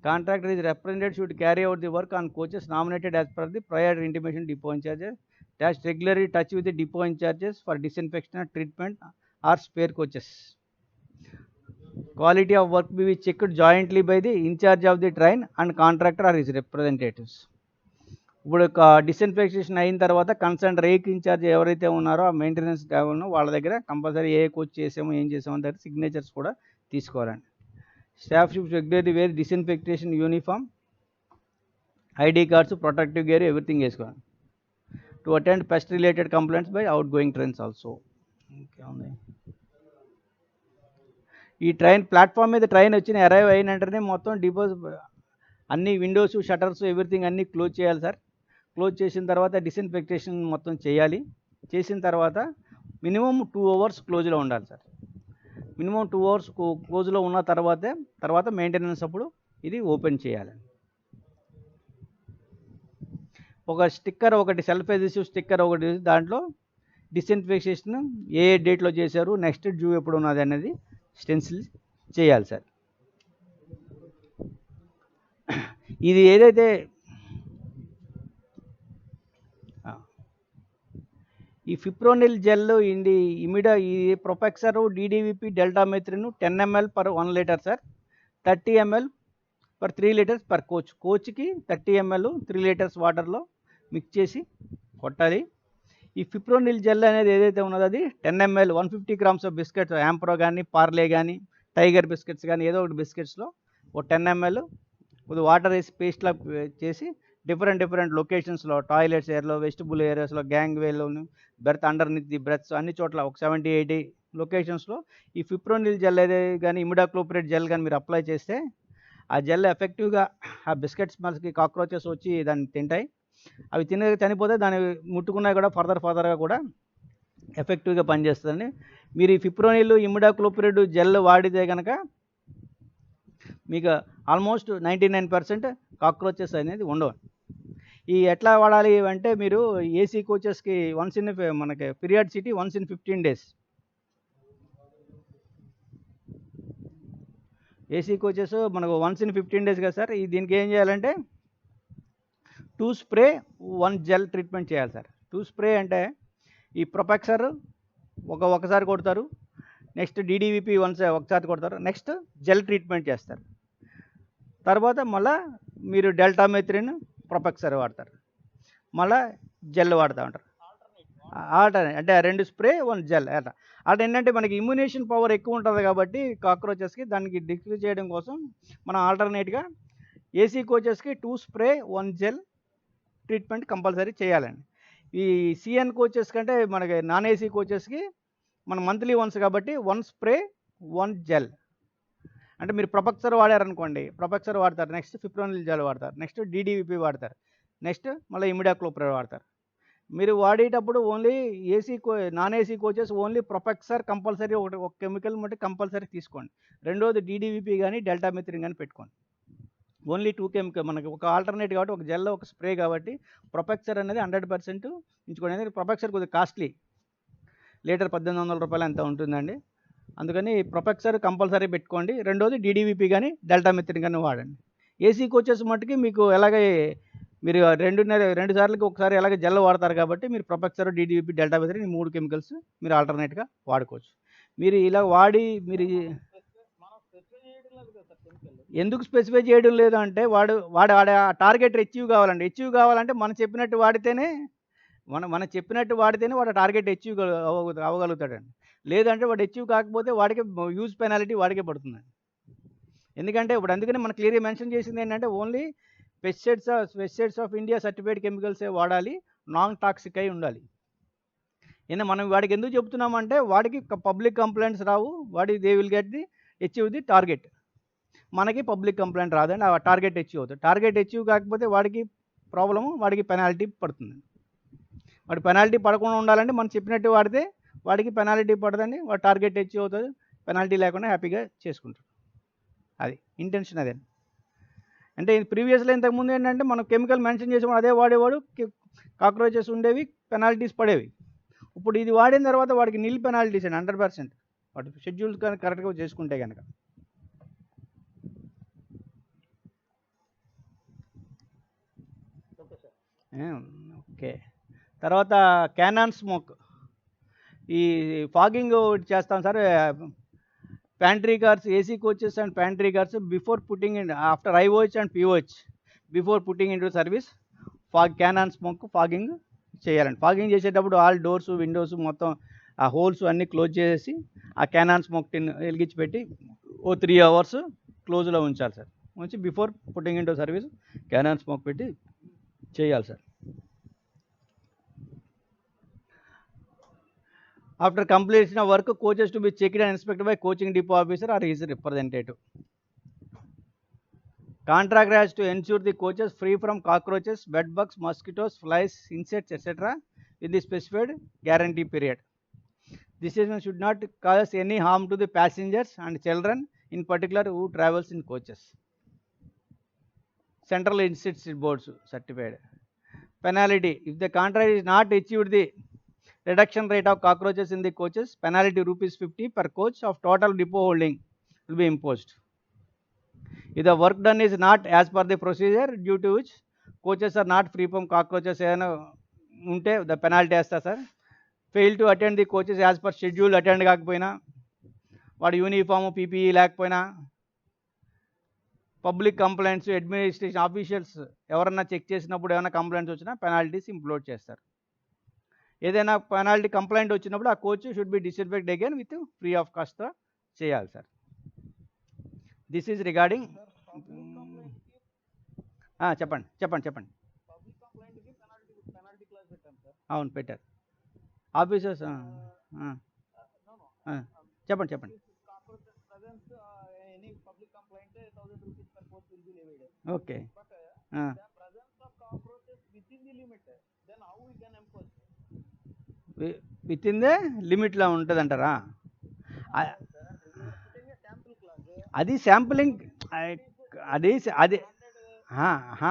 Contractor is represented should carry out the work on coaches nominated as per the prior intimation depot in charges. Dash regularly touch with the depot in charges for disinfection and treatment or spare coaches. Quality of work be checked jointly by the in charge of the train and contractor or his representatives. ఇప్పుడు disinfection అయిన తర్వాత concern rake incharge ఎవరైతే ఉన్నారో ఆ maintenance డ్రైవర్ను వాళ్ళ దగ్గర compulsory ఏ coach చేసామో ఏం చేసామో దగ్గర సిగ్నేచర్స్ కూడా తీసుకోవాలండి. Staff should regularly wear disinfestation uniform, ID cards, protective gear everything వేసుకోవాలి. To attend pest related complaints by outgoing trains also. ఇంకేముంది, ఈ ట్రైన్ ప్లాట్ఫామ్ మీద ట్రైన్ వచ్చిన అరైవ్ అయిన వెంటనే మొత్తం డిపోజ్ అన్ని విండోస్, షటర్స్ ఎవ్రీథింగ్ అన్నీ క్లోజ్ చేయాలి సార్. క్లోజ్ చేసిన తర్వాత డిస్ఇన్ఫెక్టేషన్ మొత్తం చేయాలి. చేసిన తర్వాత మినిమం 2 hours క్లోజ్లో ఉండాలి సార్. మినిమం 2 hours క్లోజ్లో ఉన్న తర్వాత మెయింటెనెన్స్ అప్పుడు ఇది ఓపెన్ చేయాలి. ఒక స్టిక్కర్ ఒకటి, సెల్ఫ్ అడ్హెసివ్ స్టిక్కర్ ఒకటి, దాంట్లో డిస్ఇన్ఫెక్షన్ ఏ డేట్లో చేశారు, నెక్స్ట్ డ్యూ ఎప్పుడు ఉన్నది అనేది స్టెన్సిల్ చేయాలి సార్. ఇది ఏదైతే ఈ ఫిప్రోనిల్ జెల్ ఇండి ఈ propoxur DDVP deltamethrin 10 ml per 1 liter sir. 30 ml per 3 liters per coach. కోచ్కి 30 ml 3 liters వాటర్లో మిక్స్ చేసి కొట్టాలి. ఈ ఫిప్రోనిల్ జెల్ అనేది ఏదైతే ఉన్నదో అది 10 ml 150 grams ఆఫ్ బిస్కెట్స్, యాంప్రో కానీ, పార్లే కానీ, టైగర్ బిస్కెట్స్ కానీ ఏదో ఒకటి బిస్కెట్స్లో ఒక 10 ml కొద్ది వాటర్ వేసి పేస్ట్లా చేసి డిఫరెంట్ లొకేషన్స్లో, టాయిలెట్స్ ఏరియాలో, వెస్టిబుల్ ఏరియాస్లో, గ్యాంగ్ వేలోను, బెర్త్ అండర్నిత్ ది బ్రెత్స్ అన్ని చోట్ల ఒక 70-80 లొకేషన్స్లో ఈ ఫిప్రోనిల్ జెల్ ఏదే కానీ, ఇమిడాక్లోప్రిడ్ జెల్ కానీ మీరు అప్లై చేస్తే ఆ జెల్ ఎఫెక్టివ్గా ఆ బిస్కెట్స్ మనకి కాక్రోచెస్ వచ్చి దాన్ని తింటాయి. అవి చనిపోతే దాన్ని ముట్టుకున్నా కూడా ఫర్దర్గా కూడా ఎఫెక్టివ్గా పనిచేస్తుందండి. మీరు ఈ ఫిప్రోనిల్, ఇమిడాక్లోప్రిడ్ జెల్ వాడితే కనుక మీకు ఆల్మోస్ట్ 99% కాక్రోచెస్ అనేది ఉండవు. ఈ ఎట్లా వాడాలి అంటే మీరు ఏసీ కోచెస్కి మనకి periodicity once in 15 days. AC coaches మనకు once in 15 days కదా సార్. దీనికి ఏం చేయాలంటే 2 spray 1 జెల్ ట్రీట్మెంట్ చేయాలి సార్. 2 spray అంటే ఈ ప్రొఫెక్సర్ ఒకసారి కొడతారు, నెక్స్ట్ DDVP ఒకసారి కొడతారు, నెక్స్ట్ జెల్ ట్రీట్మెంట్ చేస్తారు, తర్వాత మళ్ళీ మీరు డెల్టామెథ్రిన్ ప్రొఫెక్సర్ వాడతారు, మళ్ళీ జెల్ వాడుతూ ఉంటారు. ఆల్టర్నేట్ అంటే 2 spray 1 జెల్ అట్లా. అట్లా ఏంటంటే మనకి ఇమ్యునేషన్ పవర్ ఎక్కువ ఉంటుంది కాబట్టి కాక్రోచెస్కి దానికి డిక్రీజ్ చేయడం కోసం మనం ఆల్టర్నేట్గా ఏసీ కోచెస్కి 2 స్ప్రే 1 జెల్ ట్రీట్మెంట్ కంపల్సరీ చేయాలండి. ఈ సిఎన్ కోచెస్ కంటే మనకి నాన్ ఏసీ కోచెస్కి మన మంత్లీ వన్స్ కాబట్టి 1 స్ప్రే 1 జెల్. అంటే మీరు ప్రొపక్సర్ వాడారనుకోండి, ప్రొపక్సర్ వాడతారు, నెక్స్ట్ ఫిప్రోనిల్ జెల్ వాడతారు, నెక్స్ట్ డీడీవిపి వాడతారు, నెక్స్ట్ మళ్ళీ ఇమిడాక్లోప్రిడ్ వాడతారు. మీరు వాడేటప్పుడు only non AC coaches only propoxur compulsory ఒక కెమికల్ మట్టి కంపల్సరీ తీసుకోండి. రెండోది డీడీవిపి కానీ డెల్టామిథ్రిన్ కానీ పెట్టుకోండి. ఓన్లీ 2 కెమికల్ మనకి ఒక ఆల్టర్నేట్ కాబట్టి ఒక జెల్ ఒక స్ప్రే కాబట్టి ప్రొపక్సర్ అనేది 100% ఎంచుకోండి. ఎందుకంటే ప్రొపక్సర్ కొద్దిగా కాస్ట్లీ, లీటర్ 1800 రూపాయలు ఎంత ఉంటుందండి. అందుకని ప్రొపక్సర్ కంపల్సరీ పెట్టుకోండి. రెండోది డీడీవిపి కానీ డెల్టామిథ్రిన్ కానీ వాడండి. ఏసీ కోచెస్ మట్టుకి మీకు ఎలాగే మీరు 2 సార్లకి ఒకసారి ఎలాగ జెల్ వాడతారు కాబట్టి మీరు ప్రొపక్సర్, డీడీవిపి, డెల్టామిథ్రిన్ ఈ 3 కెమికల్స్ మీరు ఆల్టర్నేట్గా వాడుకోవచ్చు. మీరు ఇలా వాడి మీరు ఎందుకు స్పెసిఫై చేయడం లేదు అంటే వాడు టార్గెట్ అచీవ్ కావాలండి. అచీవ్ కావాలంటే మనం చెప్పినట్టు వాడితేనే వాడు టార్గెట్ అచీవ్ అవ్వగలుగుతాడండి. లేదంటే వాడు అచీవ్ కాకపోతే వాడికి యూజ్ పెనాలిటీ వాడికే పడుతుందండి. ఎందుకంటే ఇప్పుడు అందుకని మనం క్లియర్గా మెన్షన్ చేసింది ఏంటంటే only pesticides of India certified కెమికల్సే వాడాలి, నాన్ టాక్సిక్ అయి ఉండాలి. మనం వాడికి ఎందుకు చెప్తున్నామంటే వాడికి public complaints Rao, they will get the achieve the target. మనకి పబ్లిక్ కంప్లైంట్ రాదండి, ఆ టార్గెట్ అచీవ్ అవుతుంది. టార్గెట్ అచీవ్ కాకపోతే వాడికి ప్రాబ్లము, వాడికి పెనాల్టీ పడుతుంది. వాడి పెనాల్టీ పడకుండా ఉండాలంటే మనం చెప్పినట్టు వాడితే వాడికి పెనాల్టీ పడదండి, వాడు టార్గెట్ అచీవ్ అవుతుంది, పెనాల్టీ లేకుండా హ్యాపీగా చేసుకుంటాడు. అది ఇంటెన్షన్ అదే. అంటే ప్రీవియస్లో ఇంతకుముందు ఏంటంటే మనం కెమికల్ మెన్షన్ చేసేవాడు అదే వాడేవాడు, కాక్రోచెస్ ఉండేవి, పెనాల్టీస్ పడేవి. ఇప్పుడు ఇది వాడిన తర్వాత వాడికి నిల్ పెనాల్టీస్ అండి 100%. వాటి షెడ్యూల్స్ కానీ కరెక్ట్గా చేసుకుంటే కనుక. ఓకే. తర్వాత క్యానాన్ స్మోక్. ఈ ఫాగింగ్ చేస్తాం sir. Pantry cars, AC coaches and pantry cars before putting in after IOH and POH before putting in to service cannon smoke fogging చేయాలండి. ఫాగింగ్ చేసేటప్పుడు ఆల్ డోర్స్, విండోస్ మొత్తం ఆ హోల్స్ అన్నీ close చేసేసి ఆ క్యానాన్ స్మోక్ టిన్ వెలిగించి పెట్టి 3 hours క్లోజ్లో ఉంచాలి సార్. ఉంచి before putting in to service cannon smoke పెట్టి చేయాలి sir. After completion of work, coaches to be checked and inspected by coaching depot officer or his representative. Contractor has to ensure the coaches free from cockroaches, bed bugs, mosquitoes, flies, insects, etc. in the specified guarantee period. This should not cause any harm to the passengers and children, in particular who travels in coaches. Central Institute Boards certified. Penalty: if the contract is not achieved the reduction rate of cockroaches in the coaches, penalty ₹50 per coach of total depot holding will be imposed. If the work done is not as per the procedure, due to which coaches are not free from cockroaches, unte the penalty asta sir. Fail to attend the coaches as per schedule, attend కాకపోయినా, వాడు uniform PPE లేకపోయినా, public complaints, administration officials ఎవరన్నా check చేసినప్పుడు ఏమైనా complaints వచ్చినా penalties implode చేస్తారు. ఏదైనా penalty complaint వచ్చినప్పుడు ఆ coach should be disinfect again with free of కాస్ట్తో చేయాలి సార్. This is regarding. చెప్పండి. అవును పెట్టారు ఆఫీసర్స్. చెప్పండి. ఓకే. విత్ ఇన్ ద లిమిట్లో ఉంటుంది అంటారా? అది శాంపులింగ్, అది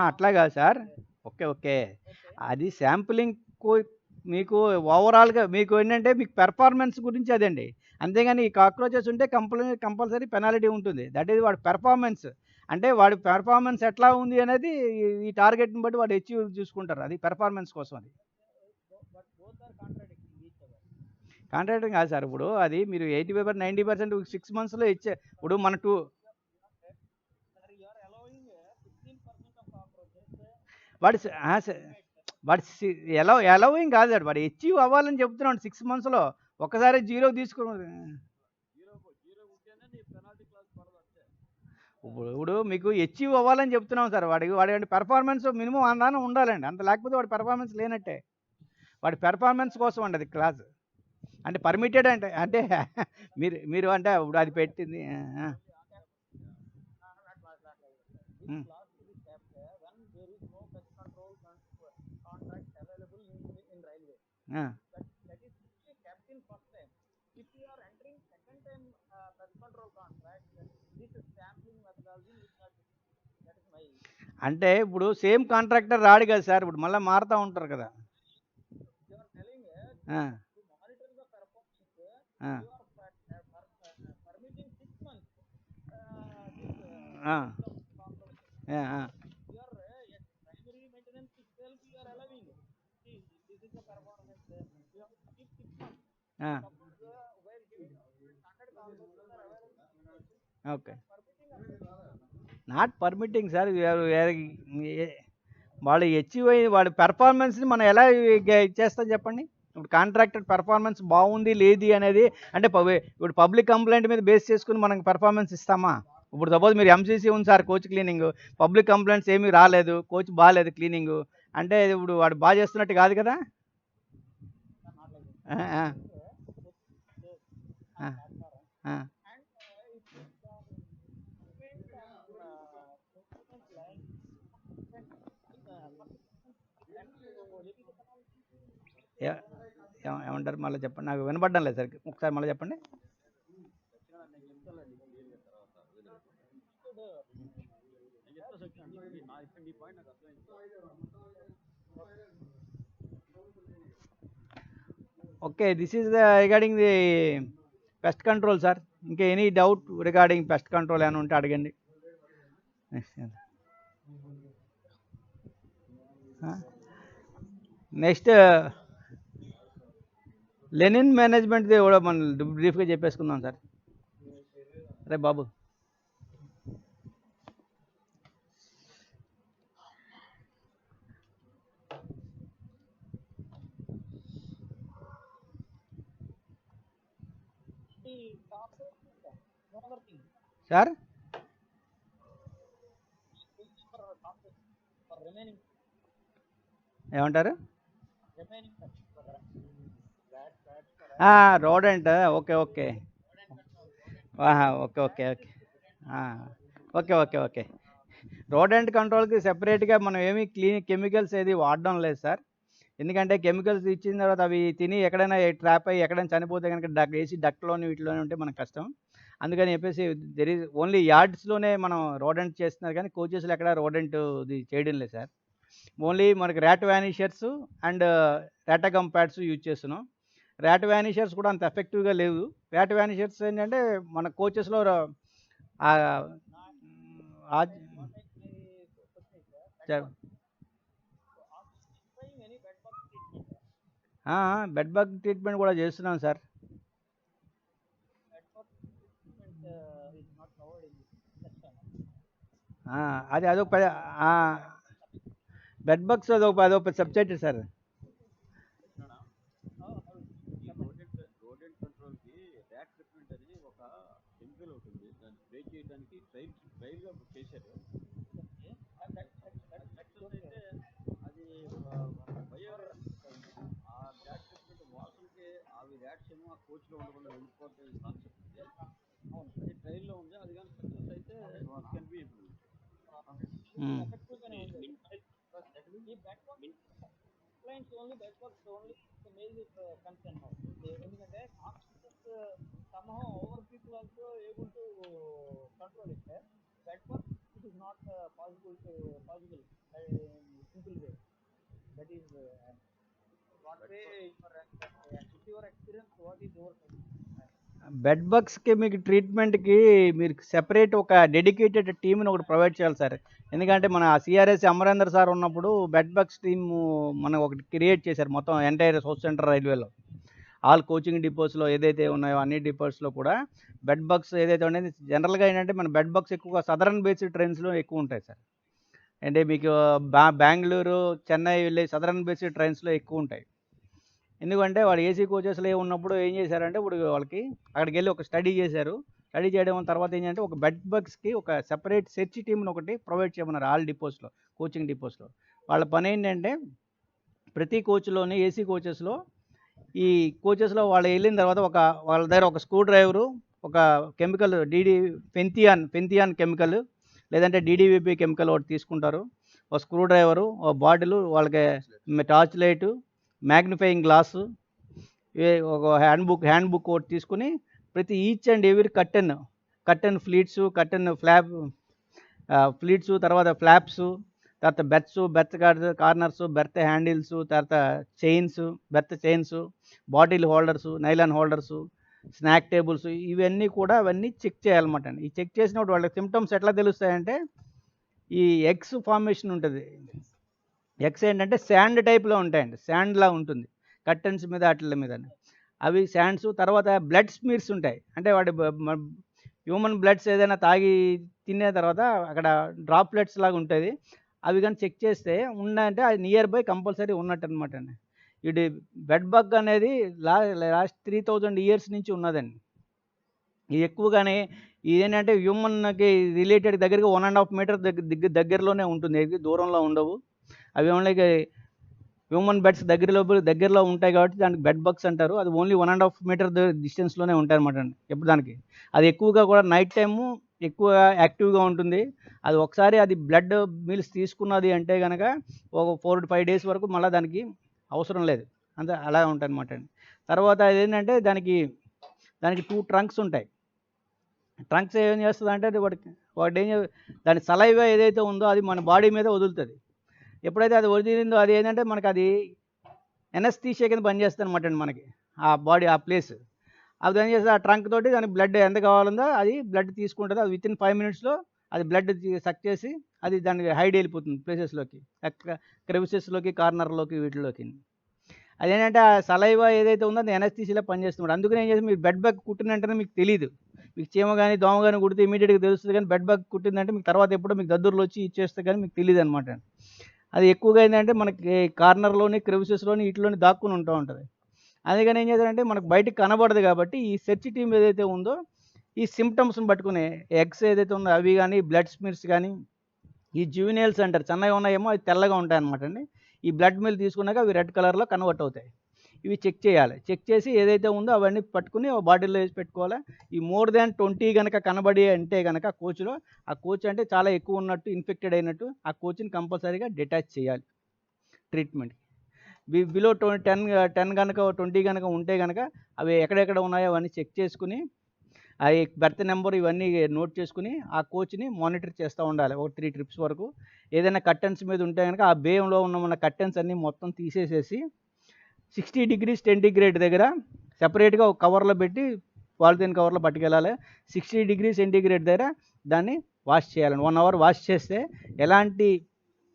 అట్లా కాదు సార్. ఓకే. అది శాంపులింగ్ మీకు ఓవరాల్గా మీకు ఏంటంటే మీకు పెర్ఫార్మెన్స్ గురించి అదండి. అంతేగాని ఈ కాక్రోచెస్ ఉంటే కంపల్సరీ పెనాల్టీ ఉంటుంది. దట్ ఈజ్ వాడి పెర్ఫార్మెన్స్. అంటే వాడి పెర్ఫార్మెన్స్ ఎట్లా ఉంది అనేది ఈ టార్గెట్ని బట్టి వాడు అచీవ్ చూసుకుంటారు. అది పెర్ఫార్మెన్స్ కోసం. అది కాంట్రాక్టింగ్ కాదు సార్. ఇప్పుడు అది మీరు 85% 90% 6 monthsలో ఇచ్చే. ఇప్పుడు మన వాడు ఎలవింగ్ కాదు సార్, వాడు అచీవ్ అవ్వాలని చెప్తున్నాడు 6 monthsలో. ఒకసారి 0 తీసుకుని ఇప్పుడు మీకు అచీవ్ అవ్వాలని చెప్తున్నాం సార్. వాడి పెర్ఫార్మెన్స్ మినిమం అందాన ఉండాలండి. అంత లేకపోతే వాడి పెర్ఫార్మెన్స్ లేనట్టే. వాడి పెర్ఫార్మెన్స్ కోసం అండి అది క్లాస్. అంటే పర్మిటెడ్ అంటే అంటే మీరు అంటే ఇప్పుడు అది పెట్టింది. This clause to be kept when there is no pest control contract available in railway. That is kept in first time. If you are entering second time pest control contract, this sampling methodology is not. That is my. అంటే ఇప్పుడు same contractor రాడు కదా sir. ఇప్పుడు మళ్ళీ మారుతూ ఉంటారు కదా. You are telling ఆ, to monitor the performance. ఆ, You are permitting 6 months. This ఆ, compromise. ఆ, ఆ. Your primary maintenance itself you are allowing. See, this is the performance. You have to keep 6 months. ఆ, Suppose while giving 100 cargoes are available. Okay. Permitting not permitting sir. వాళ్ళు achieve అయ్యి వాడి పెర్ఫార్మెన్స్ని మనం ఎలా ఇచ్చేస్తాం చెప్పండి. ఇప్పుడు కాంట్రాక్టర్ పెర్ఫార్మెన్స్ బాగుంది లేదు అనేది అంటే ఇప్పుడు పబ్లిక్ కంప్లైంట్ మీద బేస్ చేసుకుని మనకి పెర్ఫార్మెన్స్ ఇస్తామా? ఇప్పుడు సపోజ్ మీరు ఎంసీసీ ఉంది sir, coach cleaning, public complaints ఏమీ రాలేదు, కోచ్ బాగాలేదు క్లీనింగ్ అంటే ఇప్పుడు వాడు బాగా చేస్తున్నట్టు కాదు కదా. ఆ, ఆ, ఆ, ఆ. ఏమంటారు మళ్ళీ చెప్పండి, నాకు వినపడడం లేదు సరికి. ఒకసారి మళ్ళీ చెప్పండి. Okay, this is regarding the pest control sir. ఇంకా any doubt regarding pest control ఏమైనా ఉంటే అడగండి. నెక్స్ట్ లెనిన్ మేనేజ్మెంట్ది కూడా మనం బ్రీఫ్గా చెప్పేసుకుందాం సార్. అరే బాబు, సార్ ఏమంటారు? Rodent. Okay okay, okay okay okay okay okay okay. Rodent కంట్రోల్కి సెపరేట్గా మనం ఏమీ కెమికల్స్ ఏది వాడడం లేదు సార్. ఎందుకంటే కెమికల్స్ ఇచ్చిన తర్వాత అవి తిని ఎక్కడైనా ట్రాప్ అయ్యి ఎక్కడైనా చనిపోతే కనుక ఏసీ డక్ట్లోని వీటిలోనే ఉంటే మనకు కష్టం. అందుకని చెప్పేసి దెర్ ఈజ్ ఓన్లీ యార్డ్స్లోనే మనం రోడెంట్ చేస్తున్నారు, కానీ కోచెస్లో ఎక్కడ రోడెంట్ ఇది చేయడం లేదు సార్. ఓన్లీ మనకి ర్యాట్ వ్యానిషర్స్ అండ్ రాటాగమ్ ప్యాడ్స్ యూజ్ చేస్తున్నాం. ర్యాట్ వ్యానిషర్స్ కూడా అంత ఎఫెక్టివ్గా లేవు. ర్యాట్ వ్యానిషర్స్ ఏంటంటే మన కోచెస్లో బెడ్ బగ్ ట్రీట్మెంట్ కూడా చేస్తున్నాం సార్. అది అదొక బెడ్ బగ్స్ అదొక సబ్జెక్ట్ సార్. ఎందుకంటే somehow our people also able to control it. That was it is not possible simple way. That is what way your experience, what is your bed బగ్స్కి మీకు ట్రీట్మెంట్కి మీరు separate ఒక dedicated టీమ్ని ఒకటి provide చేయాలి sir. ఎందుకంటే మన సిఆర్ఎస్ అమరేందర్ సార్ ఉన్నప్పుడు బెడ్ బగ్స్ టీమ్ మనం ఒకటి క్రియేట్ చేశారు మొత్తం ఎంటైర్ సౌత్ సెంట్రల్ రైల్వేలో. ఆల్ కోచింగ్ డిపోస్లో ఏదైతే ఉన్నాయో అన్ని డిపోస్లో కూడా బెడ్ బగ్స్ ఏదైతే ఉండేది జనరల్గా ఏంటంటే మన బెడ్ బగ్స్ ఎక్కువగా సదరన్ బేస్డ్ ట్రైన్స్లో ఎక్కువ ఉంటాయి సార్. అంటే మీకు బెంగళూరు, చెన్నై వెళ్ళే సదరన్ బేస్డ్ ట్రైన్స్లో ఎక్కువ ఉంటాయి. ఎందుకంటే వాడు ఏసీ కోచెస్లో ఉన్నప్పుడు ఏం చేశారంటే ఇప్పుడు వాళ్ళకి అక్కడికి వెళ్ళి ఒక స్టడీ చేశారు. స్టడీ చేయడం తర్వాత ఏంటంటే ఒక బెడ్ బగ్స్కి ఒక సెపరేట్ సెర్చ్ టీమ్ని ఒకటి ప్రొవైడ్ చేయమన్నారు ఆల్ డిపోస్లో, కోచింగ్ డిపోస్లో. వాళ్ళ పని ఏంటంటే ప్రతి కోచ్లోని ఏసీ కోచెస్లో ఈ కోచెస్లో వాళ్ళు వెళ్ళిన తర్వాత వాళ్ళ దగ్గర ఒక స్క్రూ డ్రైవరు, ఒక కెమికల్ ఫెంతియాన్ కెమికల్ లేదంటే డీడీవీపీ కెమికల్ ఒకటి తీసుకుంటారు. ఒక స్క్రూ డ్రైవరు, ఒక బాటిల్, వాళ్ళకి టార్చ్ లైటు, మ్యాగ్నిఫైయింగ్ గ్లాసు, ఒక హ్యాండ్ బుక్ ఒకటి తీసుకుని ప్రతి each and every curtain fleets, curtain fleets, తర్వాత ఫ్లాప్స్, తర్వాత బెర్త్ కార్నర్స్, బెర్త్ హ్యాండిల్స్, తర్వాత berth chains, bottle holders, nylon holders, snack tables, అవన్నీ చెక్ చేయాలన్నమాట అండి. ఈ చెక్ చేసినప్పుడు వాళ్ళకి సిమ్టమ్స్ ఎట్లా తెలుస్తాయంటే ఈ ఎగ్స్ ఫార్మేషన్ ఉంటుంది. ఎగ్స్ ఏంటంటే శాండ్ టైప్లో ఉంటాయండి, శాండ్లా ఉంటుంది కర్టెన్స్ మీద వాటి మీద. అవి శాండ్స్. తర్వాత బ్లడ్ స్మీర్స్ ఉంటాయి, అంటే వాడి హ్యూమన్ బ్లడ్స్ ఏదైనా తాగి తినే తర్వాత అక్కడ డ్రాప్లెట్స్ లాగా ఉంటుంది. అవి కానీ చెక్ చేస్తే ఉన్నాయంటే అది నియర్ బై కంపల్సరీ ఉన్నట్టు అనమాట అండి. ఇది బెడ్ బగ్ అనేది లాస్ట్ 3000 ఇయర్స్ నుంచి ఉన్నదండి. ఇది ఎక్కువగానే ఇదేంటంటే హ్యూమన్కి రిలేటెడ్ దగ్గరగా 1.5 మీటర్ దగ్గరలోనే ఉంటుంది, ఏది దూరంలో ఉండవు. అవి ఓన్లీ హ్యూమన్ బెడ్స్ దగ్గరలో ఉంటాయి కాబట్టి దానికి బెడ్ బగ్స్ అంటారు. అది ఓన్లీ 1.5 మీటర్ డిస్టెన్స్లోనే ఉంటాయి అనమాట అండి. ఎప్పుడు దానికి అది ఎక్కువగా కూడా నైట్ టైము ఎక్కువ యాక్టివ్గా ఉంటుంది. అది ఒకసారి అది బ్లడ్ మీల్స్ తీసుకున్నది అంటే కనుక ఒక 4 to 5 డేస్ వరకు మళ్ళీ దానికి అవసరం లేదు, అంతే అలా ఉంటుంది అనమాట అండి. తర్వాత అదేంటంటే దానికి 2 ట్రంక్స్ ఉంటాయి. ట్రంక్స్ ఏం చేస్తుంది అంటే వాటి దాని సలైవా ఏదైతే ఉందో అది మన బాడీ మీద వదులుతుంది. ఎప్పుడైతే అది వదిలిందో అది ఏంటంటే మనకి అది ఎనస్థీషియా కింద పనిచేస్తుంది అనమాట అండి. మనకి ఆ బాడీ ఆ ప్లేస్ అది ఏం చేస్తుంది, ఆ ట్రంక్ తోటి దానికి బ్లడ్ ఎంత కావాలందో అది బ్లడ్ తీసుకుంటుంది. అది వితిన్ 5 minutesలో అది బ్లడ్ సక్ చేసి అది దానికి హైడ్ వెళ్ళిపోతుంది ప్లేసెస్లోకి, క్రెవిసెస్లోకి, కార్నర్లోకి, వీటిలోకి. అదేంటంటే ఆ సలైవా ఏదైతే ఉందో అది ఎనస్థీషియాలో పనిచేస్తున్నాడు. అందుకని ఏం చేసి మీరు బెడ్ బగ్ కుట్టిన వెంటనే మీకు తెలియదు. మీకు చీమ కానీ దోమ కానీ కుడితే ఇమీడియట్గా తెలుస్తుంది, కానీ బెడ్ బగ్ కుట్టిందంటే మీకు తర్వాత ఎప్పుడో మీకు దద్దుర్లు వచ్చి ఇచ్చేస్తే కానీ మీకు తెలియదు అనమాట. అది ఎక్కువగా ఏంటంటే మనకి కార్నర్లోని, క్రెవిసెస్లోని, వీటిలోని దాక్కుని ఉంటుంది. అందుకని ఏం చేస్తారంటే మనకు బయటకు కనబడదు కాబట్టి ఈ సెర్చ్ టీమ్ ఏదైతే ఉందో ఈ సిమ్టమ్స్ని పట్టుకుని ఎగ్స్ ఏదైతే ఉందో అవి కానీ, బ్లడ్ స్మిర్స్ కానీ, ఈ జువినైల్స్ అంటారు, చిన్నగా ఉన్నాయేమో అవి తెల్లగా ఉంటాయి అనమాట అండి. ఈ బ్లడ్ మిల్ తీసుకున్నాక అవి రెడ్ కలర్లో కన్వర్ట్ అవుతాయి. ఇవి చెక్ చేయాలి. చెక్ చేసి ఏదైతే ఉందో అవన్నీ పట్టుకుని ఒక బాటిల్లో వేసి పెట్టుకోవాలి. ఈ మోర్ దాన్ 20 కనుక కనబడి అంటే కనుక కోచ్లో, ఆ కోచ్ అంటే చాలా ఎక్కువ ఉన్నట్టు, ఇన్ఫెక్టెడ్ అయినట్టు, ఆ కోచ్ని కంపల్సరీగా డిటాచ్ చేయాలి ట్రీట్మెంట్కి. బిలో 10 కనుక 20 కనుక ఉంటే కనుక అవి ఎక్కడెక్కడ ఉన్నాయో అవన్నీ చెక్ చేసుకుని అవి బెర్త్ నెంబర్ ఇవన్నీ నోట్ చేసుకుని ఆ కోచ్ని మానిటర్ చేస్తూ ఉండాలి ఒక 3 trips వరకు. ఏదైనా కర్టెన్స్ మీద ఉంటే కనుక ఆ బేయంలో ఉన్న కర్టెన్స్ అన్నీ మొత్తం తీసేసేసి 60 degrees సెంటీగ్రేడ్ దగ్గర సెపరేట్గా ఒక కవర్లో పెట్టి పాలిథిన్ కవర్లో పట్టుకెళ్ళాలి. 60 degrees సెంటీగ్రేడ్ దగ్గర దాన్ని వాష్ చేయాలండి. 1 hour వాష్ చేస్తే ఎలాంటి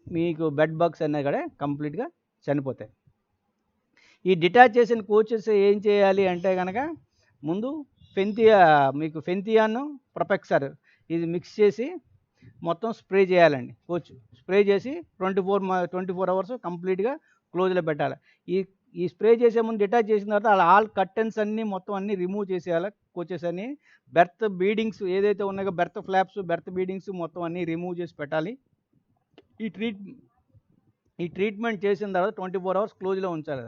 మీకు బెడ్ బగ్స్ అనేవి కూడా కంప్లీట్గా చనిపోతాయి. ఈ డిటాచ్ చేసిన కోచెస్ ఏం చేయాలి అంటే కనుక ముందు ఫెంతియాన్ ప్రొపెక్సర్ ఇది మిక్స్ చేసి మొత్తం స్ప్రే చేయాలండి. కోచ్ స్ప్రే చేసి 24 hours కంప్లీట్గా క్లోజ్లో పెట్టాలి. ఈ స్ప్రే చేసే ముందు డిటాచ్ చేసిన తర్వాత ఆల్ కర్టెన్స్ అన్నీ మొత్తం అన్నీ రిమూవ్ చేసేయాలి. కోచెస్ అన్నీ బెర్త్ బీడింగ్స్ ఏదైతే ఉన్నాయో బెర్త్ ఫ్లాప్స్, బెర్త్ బీడింగ్స్ మొత్తం అన్నీ రిమూవ్ చేసి పెట్టాలి. ఈ ట్రీట్మెంట్ చేసిన తర్వాత 24 hours క్లోజ్లో ఉంచాలి.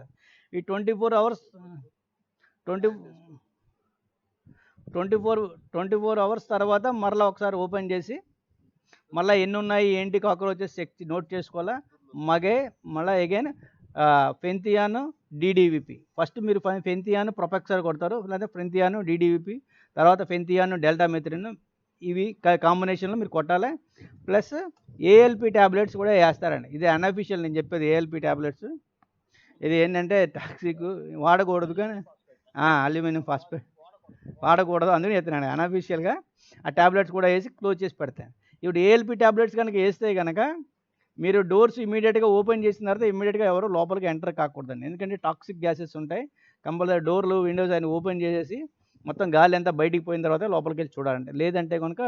ఈ 24 hours తర్వాత మరలా ఒకసారి ఓపెన్ చేసి మళ్ళీ ఎన్ని ఉన్నాయి ఏంటి కాక్రోచెస్ నోట్ చేసుకోవాలా. మళ్ళీ అగైన్ ఫెంతియాన్, డీడీవీపీ. ఫస్ట్ మీరు ఫెంతియాన్ ప్రొపెక్సర్ కొడతారు, లేదా ఫెంతియాన్ డీడీవీపీ, తర్వాత ఫెంతియాన్ డెల్టామెథ్రిన్, ఇవి కాంబినేషన్లో మీరు కొట్టాలి. ప్లస్ ఏఎల్పి ట్యాబ్లెట్స్ కూడా వేస్తారండి. ఇది అన్అఫీషియల్ నేను చెప్పేది. ఏఎల్పి ట్యాబ్లెట్స్ ఇది ఏంటంటే టాక్సిక్, వాడకూడదు, కానీ అల్యూమినియం ఫాస్ఫేట్ వాడకూడదు, అందుకని చెప్తున్నాను. అన్అఫీషియల్గా ఆ ట్యాబ్లెట్స్ కూడా వేసి క్లోజ్ చేసి పెడతాను. ఇప్పుడు ఏఎల్పి ట్యాబ్లెట్స్ కనుక వేస్తే కనుక మీరు డోర్స్ ఇమీడియట్గా ఓపెన్ చేసిన తర్వాత ఇమీడియట్గా ఎవరు లోపలికి ఎంటర్ కాకూడదండి. ఎందుకంటే టాక్సిక్ గ్యాసెస్ ఉంటాయి. కంపల్సరీ డోర్లు, విండోస్ అన్ని ఓపెన్ చేసేసి మొత్తం గాలి అంతా బయటికి పోయిన తర్వాత లోపలికి వెళ్ళి చూడాలండి. లేదంటే కనుక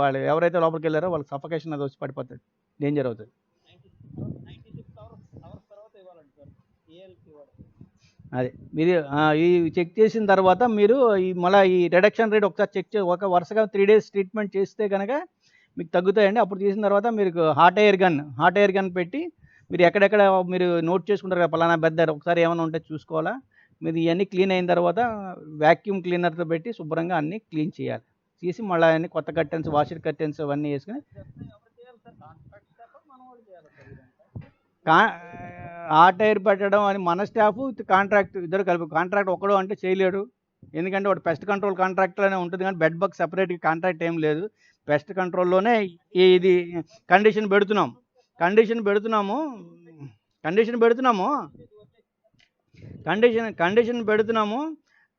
వాళ్ళు ఎవరైతే లోపలికి వెళ్ళారో వాళ్ళకి సఫకేషన్ అది వచ్చి పడిపోతుంది, డేంజర్ అవుతుంది. 96 hours తర్వాత ఇవ్వాలండి సార్ ఏఎల్పి వాడు. అది మీరు ఈ చెక్ చేసిన తర్వాత మీరు మళ్ళీ ఈ రిడక్షన్ రేట్ ఒకసారి చెక్ ఒక వరుసగా 3 డేస్ ట్రీట్మెంట్ చేస్తే కనుక మీకు తగ్గుతాయండి. అప్పుడు చేసిన తర్వాత మీరు హాట్ ఎయిర్ గన్ పెట్టి మీరు ఎక్కడెక్కడ మీరు నోట్ చేసుకుంటారు కదా, పలానా బెడ్ ఒకసారి ఏమైనా ఉంటే చూసుకోవాలా. మీరు ఇవన్నీ క్లీన్ అయిన తర్వాత వాక్యూమ్ క్లీనర్తో పెట్టి శుభ్రంగా అన్నీ క్లీన్ చేయాలి. చేసి మళ్ళీ అన్ని కొత్త కర్టెన్స్, వాషర్ కర్టెన్స్ అవన్నీ వేసుకొని ఎవరు చేయాలి సార్? కాంట్రాక్ట్ స్టాఫ్ మన వాళ్ళు చేయాలి సార్ ఇదంతా? హాట్ ఎయిర్ పెట్టడం అని మన స్టాఫ్ కాంట్రాక్ట్ ఇద్దరు కలిపి. కాంట్రాక్ట్ ఒకడు అంటే చేయలేడు, ఎందుకంటే వాడు పెస్ట్ కంట్రోల్ కాంట్రాక్ట్లోనే ఉంటుంది, కానీ బెడ్ బగ్ సపరేట్గా కాంట్రాక్ట్ ఏం లేదు. పెస్ట్ కంట్రోల్లోనే ఇది కండిషన్ పెడుతున్నాము కండిషన్ పెడుతున్నాము.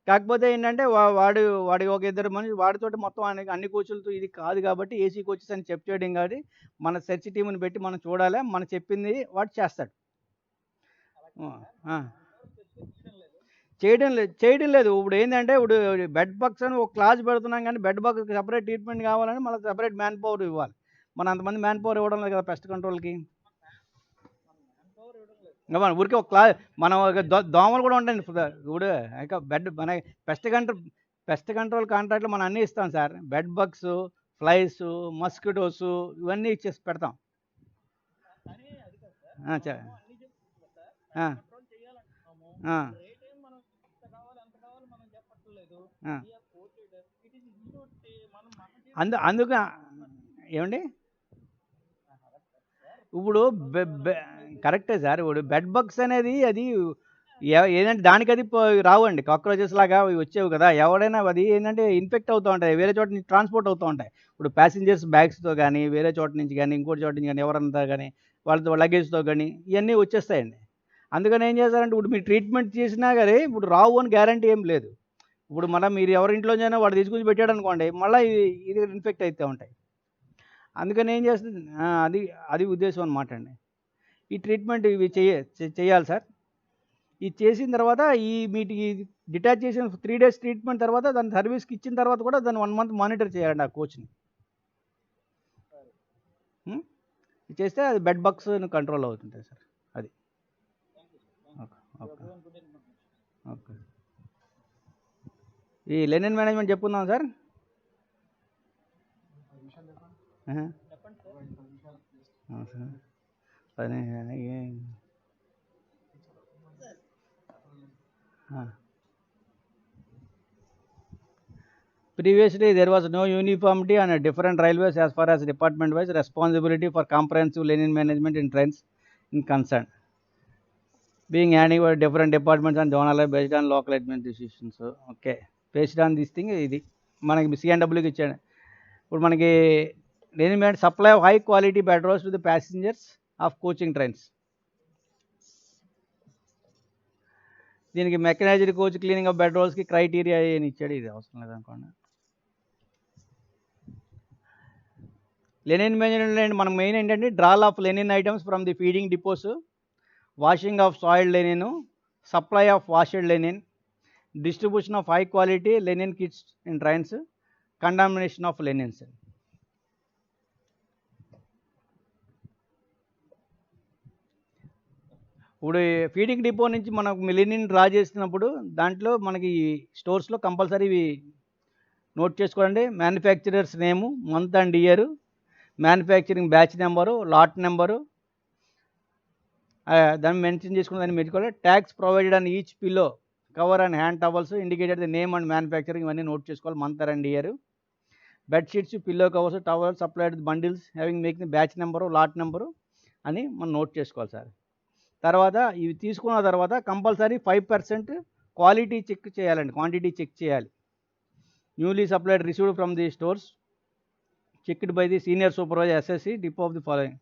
కాకపోతే ఏంటంటే వాడి ఒక ఇద్దరు మనిషి వాడితోటి మొత్తం అన్ని కోచ్లతో ఇది కాదు కాబట్టి ఏసీ కోచెస్ అని చేయడం కాబట్టి మన సెర్చ్ టీంని పెట్టి మనం చూడాలి. మనం చెప్పింది వాడు చేస్తాడు. చేయడం లేదు. ఇప్పుడు ఏంటంటే ఇప్పుడు బెడ్ బగ్స్ అని ఒక క్లాస్ పెడుతున్నాం, కానీ బెడ్ బగ్ సపరేట్ ట్రీట్మెంట్ కావాలని మళ్ళీ సపరేట్ మ్యాన్ పవర్ ఇవ్వాలి. మనం అంతమంది మ్యాన్ పవర్ ఇవ్వడం లేదు కదా పెస్ట్ కంట్రోల్కి. మన ఊరికే ఒక క్లాస్ మనం దోమలు కూడా ఉంటాయండి ఇప్పుడు. ఇంకా మన పెస్ట్ కంట్రోల్ కాంట్రాక్ట్లో మనం అన్నీ ఇస్తాం sir. Bed bugs, flies, mosquitoes ఇవన్నీ ఇచ్చేసి పెడతాం. అందుకు ఏమండి, ఇప్పుడు కరెక్టే సార్. ఇప్పుడు బెడ్ బగ్స్ అనేది అది ఏంటంటే దానికి అది రావండి, కాక్రోచెస్ లాగా వచ్చేవి కదా. ఎవడైనా అది ఏంటంటే ఇన్ఫెక్ట్ అవుతూ ఉంటాయి, వేరే చోట నుంచి ట్రాన్స్పోర్ట్ అవుతూ ఉంటాయి. ఇప్పుడు ప్యాసింజర్స్ బ్యాగ్స్తో కానీ, వేరే చోట నుంచి కానీ, ఇంకోటి చోట నుంచి కానీ, ఎవరంతా కానీ వాళ్ళతో లగేజ్తో కానీ ఇవన్నీ వచ్చేస్తాయండి. అందుకని ఏం చేస్తారంటే ఇప్పుడు మీరు ట్రీట్మెంట్ చేసినా కానీ ఇప్పుడు రావు అని గ్యారంటీ ఏం లేదు. ఇప్పుడు మళ్ళీ మీరు ఎవరింట్లోనైనా వాడు తీసుకొచ్చి పెట్టాడు అనుకోండి, మళ్ళీ ఇది ఇన్ఫెక్ట్ అవుతూ ఉంటాయి. అందుకని ఏం చేస్తుంది, అది ఉద్దేశం అనమాట అండి. ఈ ట్రీట్మెంట్ ఇవి చేయాలి సార్. ఇది చేసిన తర్వాత వీటికి డిటాచ్ చేసిన 3 డేస్ ట్రీట్మెంట్ తర్వాత దాని సర్వీస్కి ఇచ్చిన తర్వాత కూడా దాన్ని 1 మంత్ మానిటర్ చేయాలండి ఆ కోచ్ని. చేస్తే అది బెడ్ బగ్స్ కంట్రోల్ అవుతుంటాయి సార్. అది ఓకే. ఓకే. ఈ లెనిన్ మేనేజ్మెంట్ చెప్పుకుందాం sir. Previously, there was no uniformity on different railways as far as department-wise responsibility for comprehensive linen management in trains in concern, being handled by different departments and zonal based on local administration decisions. Okay, based on this thing, ఇది మనకి CNWకి ఇచ్చాడు. ఇప్పుడు మనకి linen management supply of high quality bed rolls to the passengers of coaching trains. దీనికి mechanized coach cleaning of bed రోల్స్కి criteria అని ఇచ్చాడు. ఇది అవసరం లేదనుకోండి. లెనిన్ మేనేజ్మెంట్ మనం మెయిన్ ఏంటంటే drawal of linen items from the feeding depots, washing of soiled linen, supply of washed linen, distribution of high quality linen kits in trains, contamination of linens. ఇప్పుడు feeding depot నుంచి మనకు linen draw చేసినప్పుడు దాంట్లో మనకి స్టోర్స్లో compulsory ఇవి note చేసుకోండి. Manufacturers name, month and year, manufacturing batch number, lot number దాన్ని మెన్షన్ చేసుకుని దాన్ని మెచ్చుకోవాలి. Tags provided on each pillow, cover and hand towels indicated the name and manufacturing ఇవన్నీ నోట్ చేసుకోవాలి, month and year. Bedsheets, pillow covers, towels supplied bundles having making batch number, lot number అని మనం note చేసుకోవాలి sir. తర్వాత ఇవి తీసుకున్న తర్వాత compulsory 5% quality check చేయాలండి, క్వాంటిటీ చెక్ చేయాలి. Newly supplied received from the stores checked by the senior supervisor SSC depot of the following.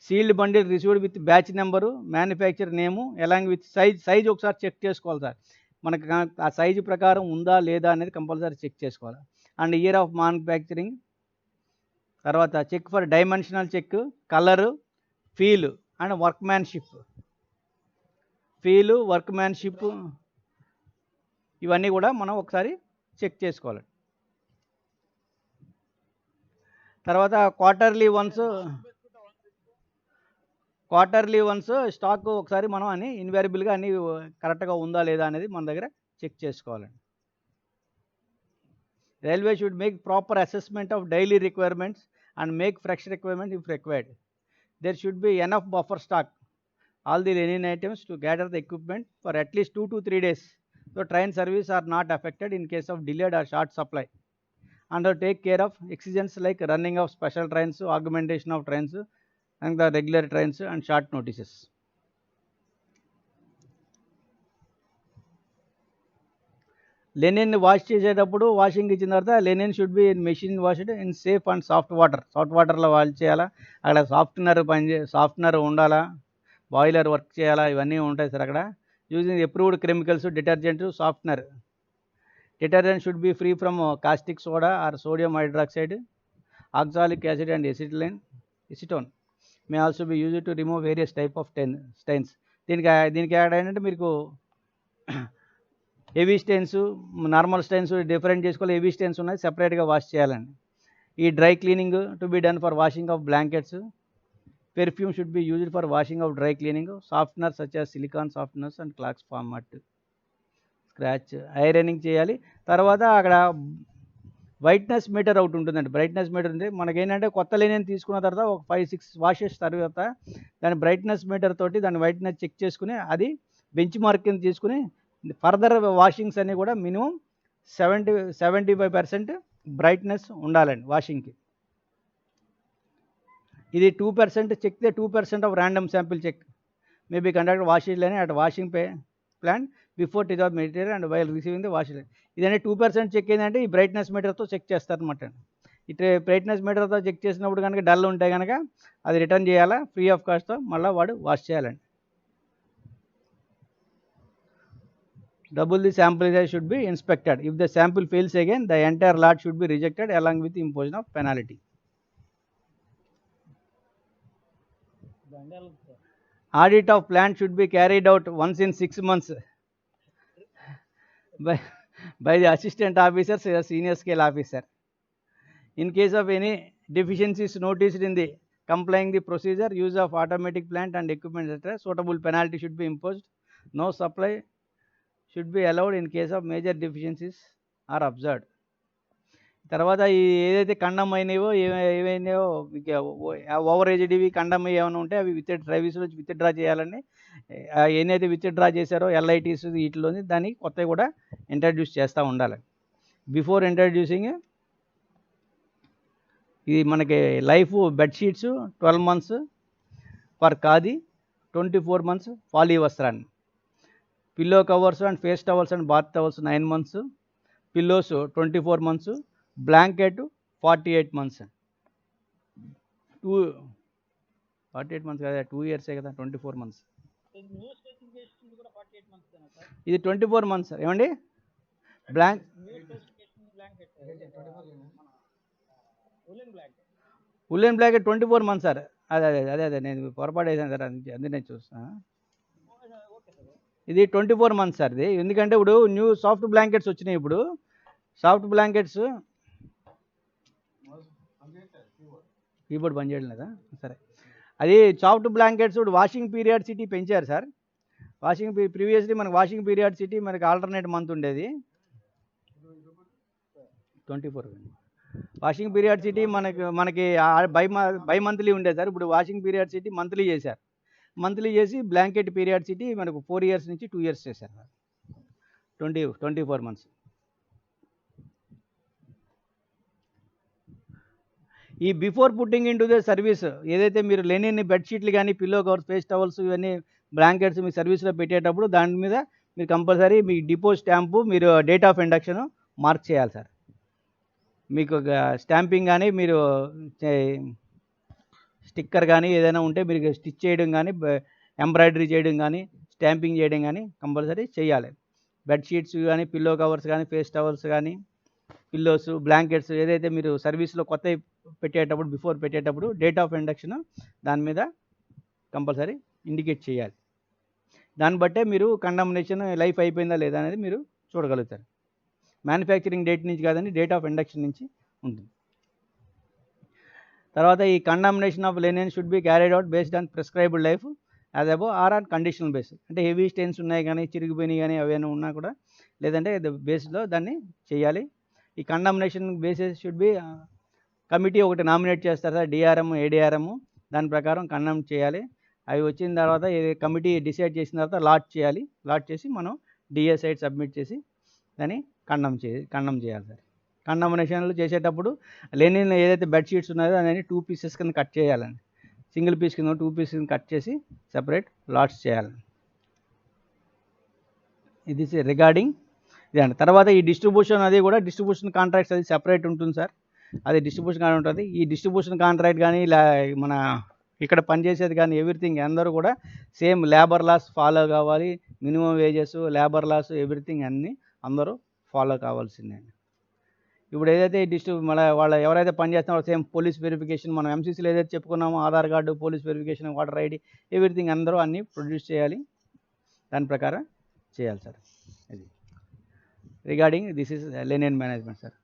Sealed bundle received with batch number, manufacture name along with size ఒకసారి check చేసుకోవాలి sir. మనకు ఆ size ప్రకారం ఉందా లేదా అనేది compulsory check చేసుకోవాలి. And year of manufacturing. తర్వాత check for dimensional check, colour, feel and workmanship. ఇవన్నీ కూడా మనం ఒకసారి చెక్ చేసుకోవాలి. తర్వాత quarterly once quarterly once stock ఒకసారి మనం అన్ని ఇన్వారియబుల్గా అన్ని కరెక్ట్గా ఉందా లేదా అనేది మన దగ్గర చెక్ చేసుకోవాలండి. Railway should make proper assessment of daily requirements and make fresh requirement if required. There should be enough buffer stock all the linen items to gather the equipment for at least 2 to 3 days, so train service are not affected in case of delayed or short supply. And take care of exigence like running of special trains, augmentation of trains and the regular trains and short notices. Linen wash చేసేటప్పుడు washing ఇచ్చిన తర్వాత linen should be machine washed in safe and soft వాటర్లో wash చేయాలా. అక్కడ softener ఉండాలా, boiler work చేయాలా, ఇవన్నీ ఉంటాయి సార్ అక్కడ. Using approved chemicals, detergent, softener. Detergent should be free from caustic soda or sodium hydroxide, oxalic acid and acetone may also be used to remove various type of stains. దీనికి add ఏంటంటే మీకు heavy stains, normal stains different చేసుకోవాలి. Heavy stains ఉన్నాయి, సెపరేట్గా wash చేయాలండి. ఈ dry cleaning to be done for washing of blankets. Perfume should be used for washing of dry cleaning. Softeners such as silicone softeners and cloth format. Scratch ironing చేయాలి. తర్వాత అక్కడ whiteness metre ఒకటి ఉంటుందండి. Brightness metre ఉంది. మనకేంటంటే కొత్త Lenin తీసుకున్న తర్వాత ఒక 5-6 వాషెస్ తర్వాత దాని బ్రైట్నెస్ మీటర్ తోటి దాని వైట్నెస్ చెక్ చేసుకుని అది బెంచ్ మార్క్ కింద తీసుకుని ఫర్దర్ వాషింగ్స్ అన్నీ కూడా మినిమం 75% బ్రైట్నెస్ ఉండాలండి వాషింగ్కి. ఇది 2% చెక్తే 2% of random sample check may be conduct washing line at washing plant before టిజ్ of material and while receiving the washing line. ఇదంటే 2% చెక్ ఏంటంటే ఈ బ్రైట్నెస్ మీటర్తో చెక్ చేస్తారనమాట. ఇట్లా బ్రైట్నెస్ మీటర్తో చెక్ చేసినప్పుడు కనుక డల్ ఉంటే కనుక అది రిటర్న్ చేయాలా ఫ్రీ ఆఫ్ కాస్ట్తో, మళ్ళీ వాడు వాష్ చేయాలండి. Double the sample size should be inspected. If the sample fails again, the entire lot should be rejected along with imposition of penalty. Audit of plant should be carried out once in 6 months by the assistant officers or senior scale officer. In case of any deficiencies noticed in the complying the procedure, use of automatic plant and equipment, etc., suitable penalty should be imposed. No supply should be allowed in case of major deficiencies are observed. తర్వాత ఈ ఏదైతే condemn అయినాయో ఏమైనాయో over ఏజ్డ్వి condemn ఏమైనా ఉంటే అవి డ్రైవీస్లో withdraw చేయాలని ఏదైతే withdraw చేశారో ఎల్ఐటీస్ వీటిలోని దాన్ని కొత్తవి కూడా ఇంట్రడ్యూస్ చేస్తూ ఉండాలి. బిఫోర్ ఇంట్రడ్యూసింగ్ ఇది మనకి life bedsheets 12 months for khadi, 24 months poly వస్త్రాన్ని. Pillow covers and face towels and bath towels 9 months, pillows 24 months, blanket 48 months. 48 months కదా, 2 years కదా, 24 months. ఇది 24 months సార్. ఏమండి ఉలెన్ బ్లాంకెట్ 24 months సార్. అదే నేను పొరపాటు వేసాను సార్, అందుకే నేను చూస్తాను. ఇది 24 months సార్. ఇది ఎందుకంటే ఇప్పుడు న్యూ సాఫ్ట్ బ్లాంకెట్స్ వచ్చినాయి. ఇప్పుడు సాఫ్ట్ బ్లాంకెట్స్ కీబోర్డ్ పని చేయడం లేదా? సరే, అది సాఫ్ట్ బ్లాంకెట్స్ ఇప్పుడు వాషింగ్ పీరియాడిసిటీ పెంచారు సార్. ప్రీవియస్లీ మనకు వాషింగ్ పీరియాడిసిటీ మనకి ఆల్టర్నేట్ మంత్ ఉండేది 24. వాషింగ్ పీరియాడిసిటీ మనకి బై మంత్లీ ఉండేది సార్. ఇప్పుడు వాషింగ్ పీరియాడిసిటీ మంత్లీ చేశారు. మంత్లీ చేసి బ్లాంకెట్ పీరియాడిసిటీ మనకు 4 years నుంచి 2 years చేశారు. 24 months. ఈ before putting in to the service ఏదైతే మీరు లెనిన్ బెడ్షీట్లు కానీ పిల్లో కవర్స్, ఫేస్ టవల్స్, ఇవన్నీ బ్లాంకెట్స్ మీ సర్వీస్లో పెట్టేటప్పుడు దాని మీద మీరు కంపల్సరీ మీ డిపో స్టాంపు, మీరు డేట్ ఆఫ్ ఇండక్షన్ మార్క్ చేయాలి సార్. మీకు స్టాంపింగ్ కానీ మీరు స్టిక్కర్ కానీ ఏదైనా ఉంటే మీరు స్టిచ్ చేయడం కానీ, ఎంబ్రాయిడరీ చేయడం కానీ, స్టాంపింగ్ చేయడం కానీ కంపల్సరీ చేయాలి. బెడ్షీట్స్ కానీ, పిల్లో కవర్స్ కానీ, ఫేస్ టవల్స్ కానీ, పిల్లోస్, బ్లాంకెట్స్ ఏదైతే మీరు సర్వీస్లో కొత్త పెట్టేటప్పుడు బిఫోర్ పెట్టేటప్పుడు డేట్ ఆఫ్ ఇండక్షన్ దాని మీద కంపల్సరీ ఇండికేట్ చేయాలి. దాన్ని బట్టే మీరు కండమ్నేషన్ లైఫ్ అయిపోయిందా లేదా అనేది మీరు చూడగలుగుతారు. మ్యానుఫ్యాక్చరింగ్ డేట్ నుంచి కాదండి, డేట్ ఆఫ్ ఇండక్షన్ నుంచి ఉంటుంది. తర్వాత ఈ condemnation of linen should be carried out based on prescribed life as above or on conditional base. అంటే హెవీ స్టెయిన్స్ ఉన్నాయి కానీ చిరిగిపోయినాయి కానీ అవన్నీ ఉన్నా కూడా లేదంటే బేస్లో దాన్ని చేయాలి. ఈ condemnation basis should be committee ఒకటి నామినేట్ చేస్తారు సార్, డిఆర్ఎం ఏడిఆర్ఎం, దాని ప్రకారం కండమ్ చేయాలి. అవి వచ్చిన తర్వాత కమిటీ డిసైడ్ చేసిన తర్వాత లాట్ చేయాలి. లాట్ చేసి మనం డిఏ సైడ్ సబ్మిట్ చేసి దాన్ని కండమ్ చేయాలి సార్. కండమ్నేషన్లు చేసేటప్పుడు లెనిన్ ఏదైతే బెడ్షీట్స్ ఉన్నాయో దాన్ని 2 పీసెస్ కింద కట్ చేయాలండి. సింగిల్ పీస్ కింద 2 పీస్ కింద కట్ చేసి సెపరేట్ లాట్స్ చేయాలి. ఇది రిగార్డింగ్ ఇదండి. తర్వాత ఈ డిస్ట్రిబ్యూషన్ అది కూడా డిస్ట్రిబ్యూషన్ కాంట్రాక్ట్స్ అది సెపరేట్ ఉంటుంది సార్. అది డిస్ట్రిబ్యూషన్ కాంట్రాక్ట్ ఉంటుంది. ఈ డిస్ట్రిబ్యూషన్ కాంట్రాక్ట్ కానీ మన ఇక్కడ పనిచేసేది కానీ ఎవ్రీథింగ్ అందరూ కూడా సేమ్ లేబర్ లాస్ ఫాలో కావాలి. Minimum wages, labour laws, everything అన్నీ అందరూ ఫాలో కావాల్సిందే. ఇప్పుడు ఏదైతే మన వాళ్ళ ఎవరైతే పనిచేస్తున్నారో సేమ్ పోలీస్ వెరిఫికేషన్, మనం ఎంసీసీలో ఏదైతే చెప్పుకున్నామో Aadhaar card, police verification, voter ID, everything అందరూ అన్నీ ప్రొడ్యూస్ చేయాలి. దాని ప్రకారం చేయాలి సార్. ఇది regarding this is linen management sir.